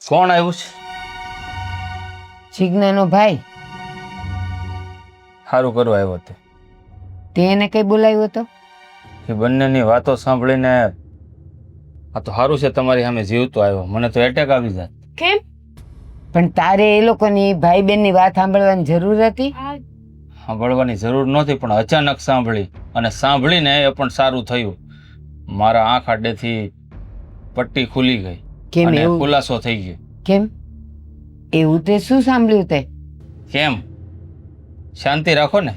કોણ આવ્યું છે? જીજ્ઞાનો ભાઈ. સારું કરવા આવ્યો તે. તે એને કઈ બોલાવ્યો હતો? એ બંનેની વાતો સાંભળીને આ તો સારું છે તમારી સામે જીવતો આવ્યો, મને તો એટેક આવી જાય. કેમ? પણ તારે એ લોકોની ભાઈ બહેનની વાત સાંભળવાની જરૂર હતી? સાંભળવાની જરૂર નહોતી, પણ અચાનક સાંભળી, અને સાંભળીને એ પણ સારું થયું. મારા આંખ આડેથી પટ્ટી ખુલી ગઈ કેમ અને એવું? ખુલાસો થઈ ગયો. કેમ એવું? તે શું સાંભળ્યું તે? કેમ? શાંતિ રાખો ને,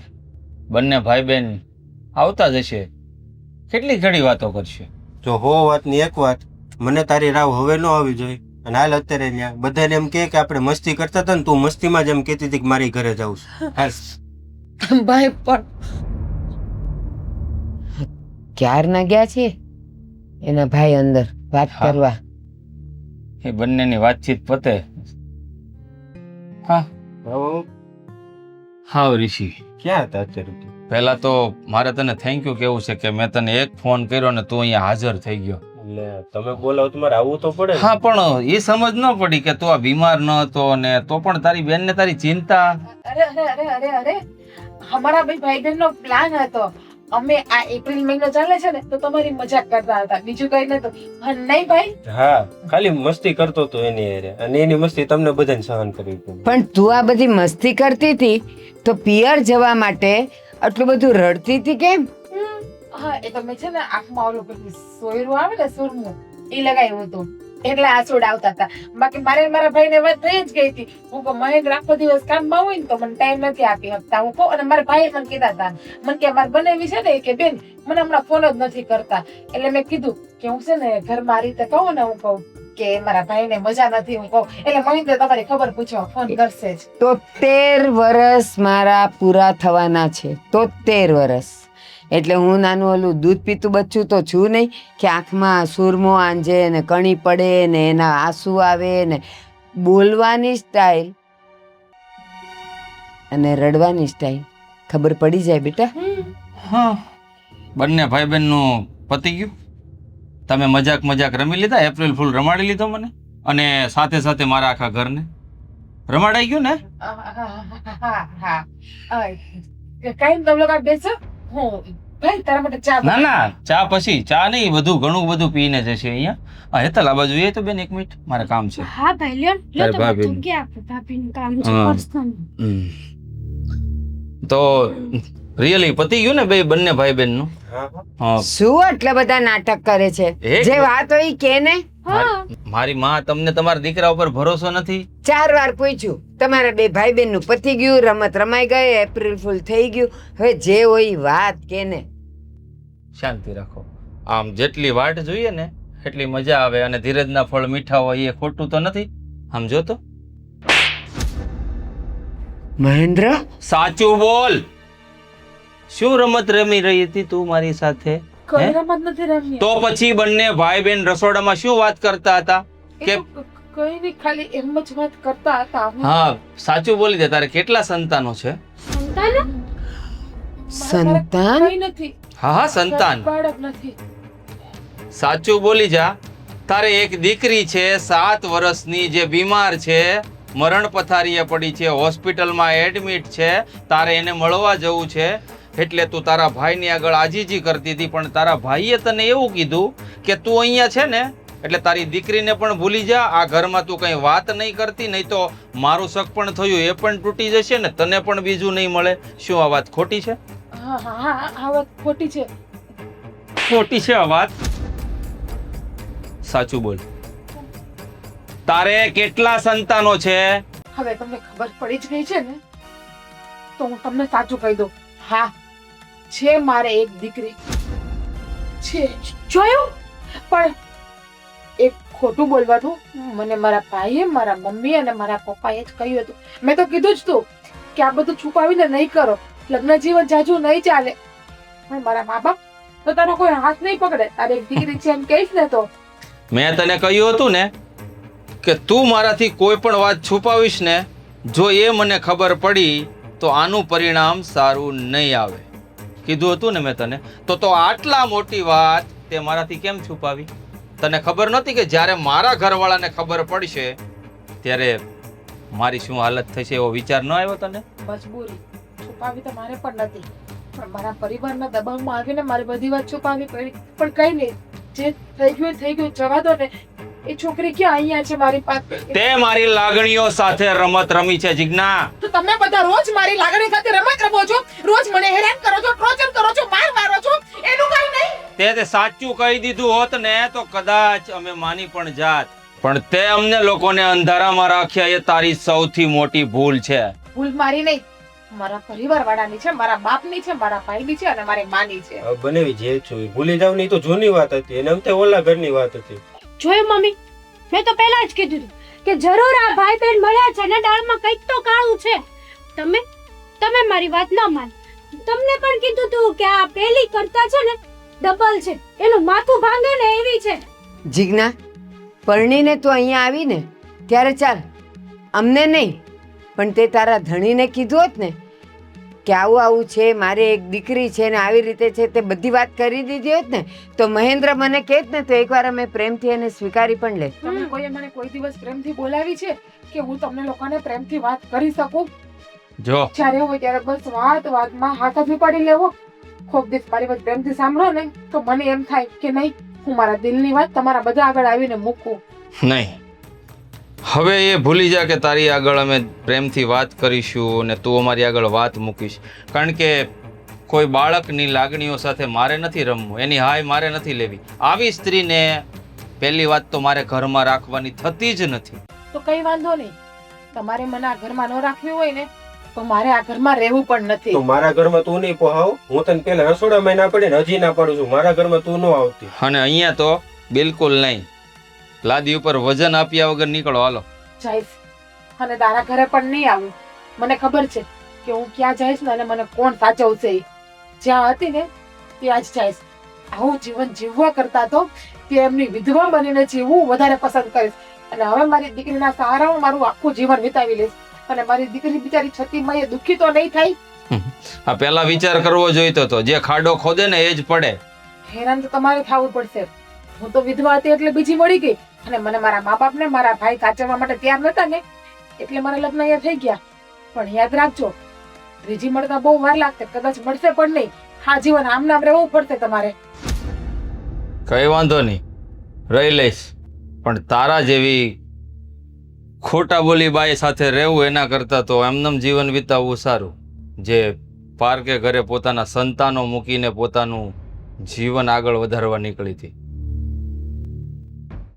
બંને ભાઈ બહેન આવતા જ હશે, કેટલી ઘડી વાતો કરશે. જો હો વાતની એક વાત, મને તારી રાવ હવે ન આવી જોઈએ. અને હાલ અત્યારે ત્યાં બધાને એમ કે આપણે મસ્તી કરતા હતા ને, તું મસ્તીમાં જ એમ કહેતી હતી કે મારી ઘરે જાઉં છું. હાલ. ભાઈ પણ ક્યારના ગયા છે એના ભાઈ અંદર વાત હા. કરવા? એ બંનેની વાતચીત પતે. હા હવે હા ઋષિ, ક્યાં હતા અત્યારે તું? પહેલા તો મારે તને થેન્ક યુ કહેવું છે કે મેં તને એક ફોન કર્યો ને તું અહીંયા હાજર થઈ ગયો. એટલે તમે બોલાવો તમારે આવવું તો પડે ને. હા પણ એ સમજ ન પડી કે તું આ બીમાર ન હતો ને તો પણ તારી બેન ને તારી ચિંતા. અરે અરે અરે અરે અરે અમારા ભાઈ બહેન નો પ્લાન હતો. અમે આ એપ્રિલ મહિનો ચાલે છે ને તો તમારી મજાક કરતા હતા, બીજું કઈ નતું. હા, નહીં ભાઈ? હા, ખાલી મસ્તી કરતો હતો એની હારે, અને એની મસ્તી તમને બધાને સહન કરવી પડી. પણ તું આ બધી મસ્તી કરતી હતી તો પિયર જવા માટે આટલું બધું રડતી હતી કેમ? હા, એ તો મેં છે ને આંખમાં ઓલું પેલું સોયરું આવે ને સુરમું એ લગાવ્યું હતું એટલે આંસુડ આવતા હતા. બાકી મારે મારા ભાઈને વાત થઈ જ ગઈ હતી. હું કહું મહેન્દ્ર આખો દિવસ કામમાં હોય ને તો મને ટાઈમ નથી આપી શકતા. હું કહું અને મારા ભાઈ મને કીધા હતા, મને કે મારે બનાવી છે ને કે બેન મને હમણાં ફોન જ નથી કરતા. એટલે મેં કીધું કે હું છે ને ઘરમાં આ રીતે કહું ને, હું કહું કે મારા ભાઈને મજા નથી, હું કહું એટલે મહેન્દ્ર તમારી ખબર પૂછવા ફોન કરશે જ. 73 વર્ષ મારા પૂરા થવાના છે. 73 વર્ષ એટલે હું નાનું ઓલું દૂધ પીતું બચ્ચું તો છું નહીં કે આંખમાં સુરમો આંજે ને કણી પડે ને એના આંસુ આવે ને. બોલવાની સ્ટાઇલ અને રડવાની સ્ટાઇલ ખબર પડી જાય બેટા. હા, બંને ભાઈ બહેન નું પતી ગયું. તમે મજાક રમી લીધા, એપ્રિલ ફૂલ રમાડી લીધો મને, અને સાથે સાથે મારા આખા ઘરને રમાડાઈ ગયું ને. હા કઈ તમે લોકો બેસો. હું ભાઈ તારા માટે ચા ના ના, ચા પછી, ચા નહીં, બધું ઘણું બધું પીને જશે અહીંયા. હા, હેતલ આ બાજુ એ તો બેન 1 મિનિટ, મારે કામ છે. હા ભાઈ લ્યો લ્યો તારે તમે ભાભી. તો ગયા ભાભીનું કામ છે હા. પર્સનલ. તો રિયલી પતી ગયું ને બંને ભાઈ બહેન નું. હા, હા, શું આટલા બધા નાટક કરે છે? એક જે વાત હોય ઈ કે ને. મારી માં તમને તમારા દીકરા ઉપર ભરોસો નથી. 4 વાર પૂછ્યું, તમારા 2 ભાઈ બહેન નું પતી ગયું, રમત રમાઈ ગઈ, એપ્રિલ ફૂલ થઈ ગયું. હવે જે હોય ઈ વાત કે ને. શાંતિ રાખો. આમ જેટલી વાટ જોઈએ ને એટલી મજા આવે, અને ધીરજના ફળ મીઠા હોય એ ખોટું તો નથી. આમ જો તો. મહેન્દ્ર, સાચું બોલ, શું રમત રમી રહી હતી તું મારી સાથે? કોઈ હે? રમત નથી રમી. તો પછી બંને ભાઈ બહેન રસોડામાં શું વાત કરતા હતા? કે કોઈ નહીં, ખાલી એમ જ વાત કરતા હતા. હા, સાચું બોલી દે, તારે કેટલા સંતાનો છે? સંતાન સંતાન? કઈ નથી. હા હા, સંતાન. બાળક નથી. સાચું બોલી જા. તારે એક દીકરી છે 7 વર્ષની જે બીમાર છે, મરણ પથારીએ પડી છે, હોસ્પિટલમાં એડમિટ છે, તારે એને મળવા જવું છે. એટલે તું તારા ભાઈની આગળ આજીજી કરતી હતી, પણ તારા ભાઈએ તને એવું કીધું કે તું અહીંયા છે ને એટલે તારી દીકરીને પણ ભૂલી જા, આ ઘરમાં તું કંઈ વાત નહીં કરતી, નહીં તો મારું શક પણ થયું એ પણ તૂટી જશે ને તને પણ બીજું નહીં મળે. શું આ વાત ખોટી છે? હા હા હા, આ વાત ખોટી છે. ખોટી છે આ વાત? સાચું બોલ, તારે કેટલા સંતાનો છે? હવે તમને ખબર પડી જ ગઈ છે ને તો હું તમને સાચું કહી દઉં. હા, છે મારે એક દીકરી છે. જોયું? પણ એક ખોટું બોલવાનું મને મારા ભાઈએ, મારા મમ્મી અને મારા પપ્પાએ જ કહ્યું હતું. મેં તો કીધું જ તું કે આ બધું છુપાવીને નહીં કરો, લગ્ન જીવન જાજુ નહીં ચાલે. પણ મારા મા બાપ તો તારો કોઈ હાથ નહીં પકડે. તારી એક દીકરી છે એમ કહીશ ને તો મેં તને કહ્યું હતું ને કે તું મારાથી કોઈ પણ વાત છુપાવીશ ને, જો એ મને ખબર પડી તો આનું પરિણામ સારું નહીં આવે. કીધું હતું ને મેં તને. તો આટલા મોટી વાત તે મારાથી કેમ છુપાવી? તને ખબર નહોતી કે જ્યારે મારા ઘરવાળાને ખબર પડશે ત્યારે મારી શું હાલત થશે? એવો વિચાર ન આવ્યો તને? મજબૂરી છુપાવી તો મારે પણ નથી, પણ મારા પરિવારના દબાણમાં આવીને મારી બધી વાત છુપાવી પડી. પણ કઈ નહીં, જે થઈ ગયું જવા દો ને. એ છોકરી ક્યાં અહીંયા છે મારી પાસે? તે મારી લાગણીઓ સાથે રમત રમી છે જીજ્ઞા. તો તમે બધા રોજ મારી લાગણી સાથે રમત રમો છો, રોજ મને હેરાન કરો છો, ટોર્ચર કરો છો, માર મારો છો. એનું કઈ નહીં. તે સાચું કહી દીધું હોત ને તો કદાચ અમે માની પણ જાત, પણ તે અમને લોકોને અંધારામાં રાખ્યા એ તારી સૌથી મોટી ભૂલ છે. ભૂલ મારી નહીં, મારા પરિવાર વાળાની છે, મારા બાપની છે, મારા ભાઈની છે અને મારી માની છે. હવે બનેવી જે છું ભૂલી જાવ નહીં તો જૂની વાત હતી, અને અમતે ઓલા ઘરની વાત હતી. જોયું મમ્મી? મેં તો પહેલા જ કીધું હતું કે જરૂર આ ભાઈ બહેન મળ્યા છે ને દાળમાં કંઈક તો કાળું છે. તમે મારી વાત ન માની. તમને પણ કીધું હતું કે આ પેલી કરતા છે ને ડબલ છે, એનું માથું ભાંગે ને એવી છે. જીજ્ઞા, પરણીને તું અહીંયા આવી ને ત્યારે ચાલ, અમને નહીં પણ તે તારા ધણીને કીધું હોત ને કે આવું આવું છે, મારે એક દીકરી છે ને આવી રીતે છે, તે બધી વાત કરી દીધી હોત ને તો મહેન્દ્ર મને કહેત ને તો એકવાર અમે પ્રેમથી એને સ્વીકારી પણ લે. તમે કોઈએ મને કોઈ દિવસ પ્રેમથી બોલાવી છે કે હું તમને લોકોને પ્રેમથી વાત કરી શકું? જો જ્યારે હોય ત્યારે બસ વાતમાં હાથ જ ઉપાડી લેવો. ખૂબ દિવસ મારી વાત પ્રેમથી સાંભળો ને તો મને એમ થાય કે નહીં, હું મારા દિલની વાત તમારા બધા આગળ આવીને મૂકું. નહીં, હવે એ ભૂલી જા કે તારી આગળ અમે પ્રેમથી વાત કરીશું અને તું અમારી આગળ વાત મૂકીશ. કારણ કે કોઈ બાળકની લાગણીઓ સાથે મારે નથી રમવું, એની હાય મારે નથી લેવી. આવી સ્ત્રીને પહેલી વાત તો મારે ઘરમાં રાખવાની થતી જ નથી. તો કઈ વાંધો નહીં, તમારે મને આ ઘરમાં ન રાખવી હોય ને તો મારે આ ઘરમાં રહેવું પણ નથી. તો મારા ઘરમાં તું નહીં પહાવ. હું તને પેલા રસોડામાં ના પડે ને હજી ના પાડું છું. મારા ઘરમાં તું ન આવતી. અને અહીંયા તો બિલકુલ નહીં. લાદી ઉપર વજન આપ્યા વગર નીકળો, હાલો. જઈશ અને તારા ઘરે પણ નહીં આવું. મને ખબર છે કે હું ક્યાં જઈશ ને અને મને કોણ સાચવશે. ઈ જ્યાં હતી ને ત્યાં જ જઈશ. આવું જીવન જીવવા કરતા તો તે એમની વિધવા બનીને જીવવું વધારે પસંદ કરીશ. અને હવે મારી દીકરીના સહારામાં મારું આખું જીવન વિતાવી લઈશ. અને મારી દીકરી બિચારી છતીમાં એ દુઃખી તો નહીં થાય. આ પહેલા વિચાર કરવો જોઈતો તો, જે ખાડો ખોદે ને એ જ પડે. હેરાન તો તમારે થવું પડશે. હું તો વિધવા હતી એટલે બીજી મળી ગઈ અને મને મારા મા બાપ ને મારા ભાઈ સાચવવા માટે તૈયાર નતા ને એટલે મારા લગ્ન અહીંયા થઈ ગયા. પણ યાદ રાખજો, ત્રીજી મળતા બહુ વાર લાગશે, કદાચ મળશે પણ નહીં. હા, જીવન આમ નામ રહેવું પડશે તમારે. કઈ વાંધો નહીં, રહી લઈશ. પણ તારા જેવી ખોટા બોલી બાઈ સાથે રહેવું એના કરતાં તો એમનેમ જીવન વિતાવવું સારું, જે પાર્કે ઘરે પોતાના સંતાનો મૂકીને પોતાનું જીવન આગળ વધારવા નીકળી હતી.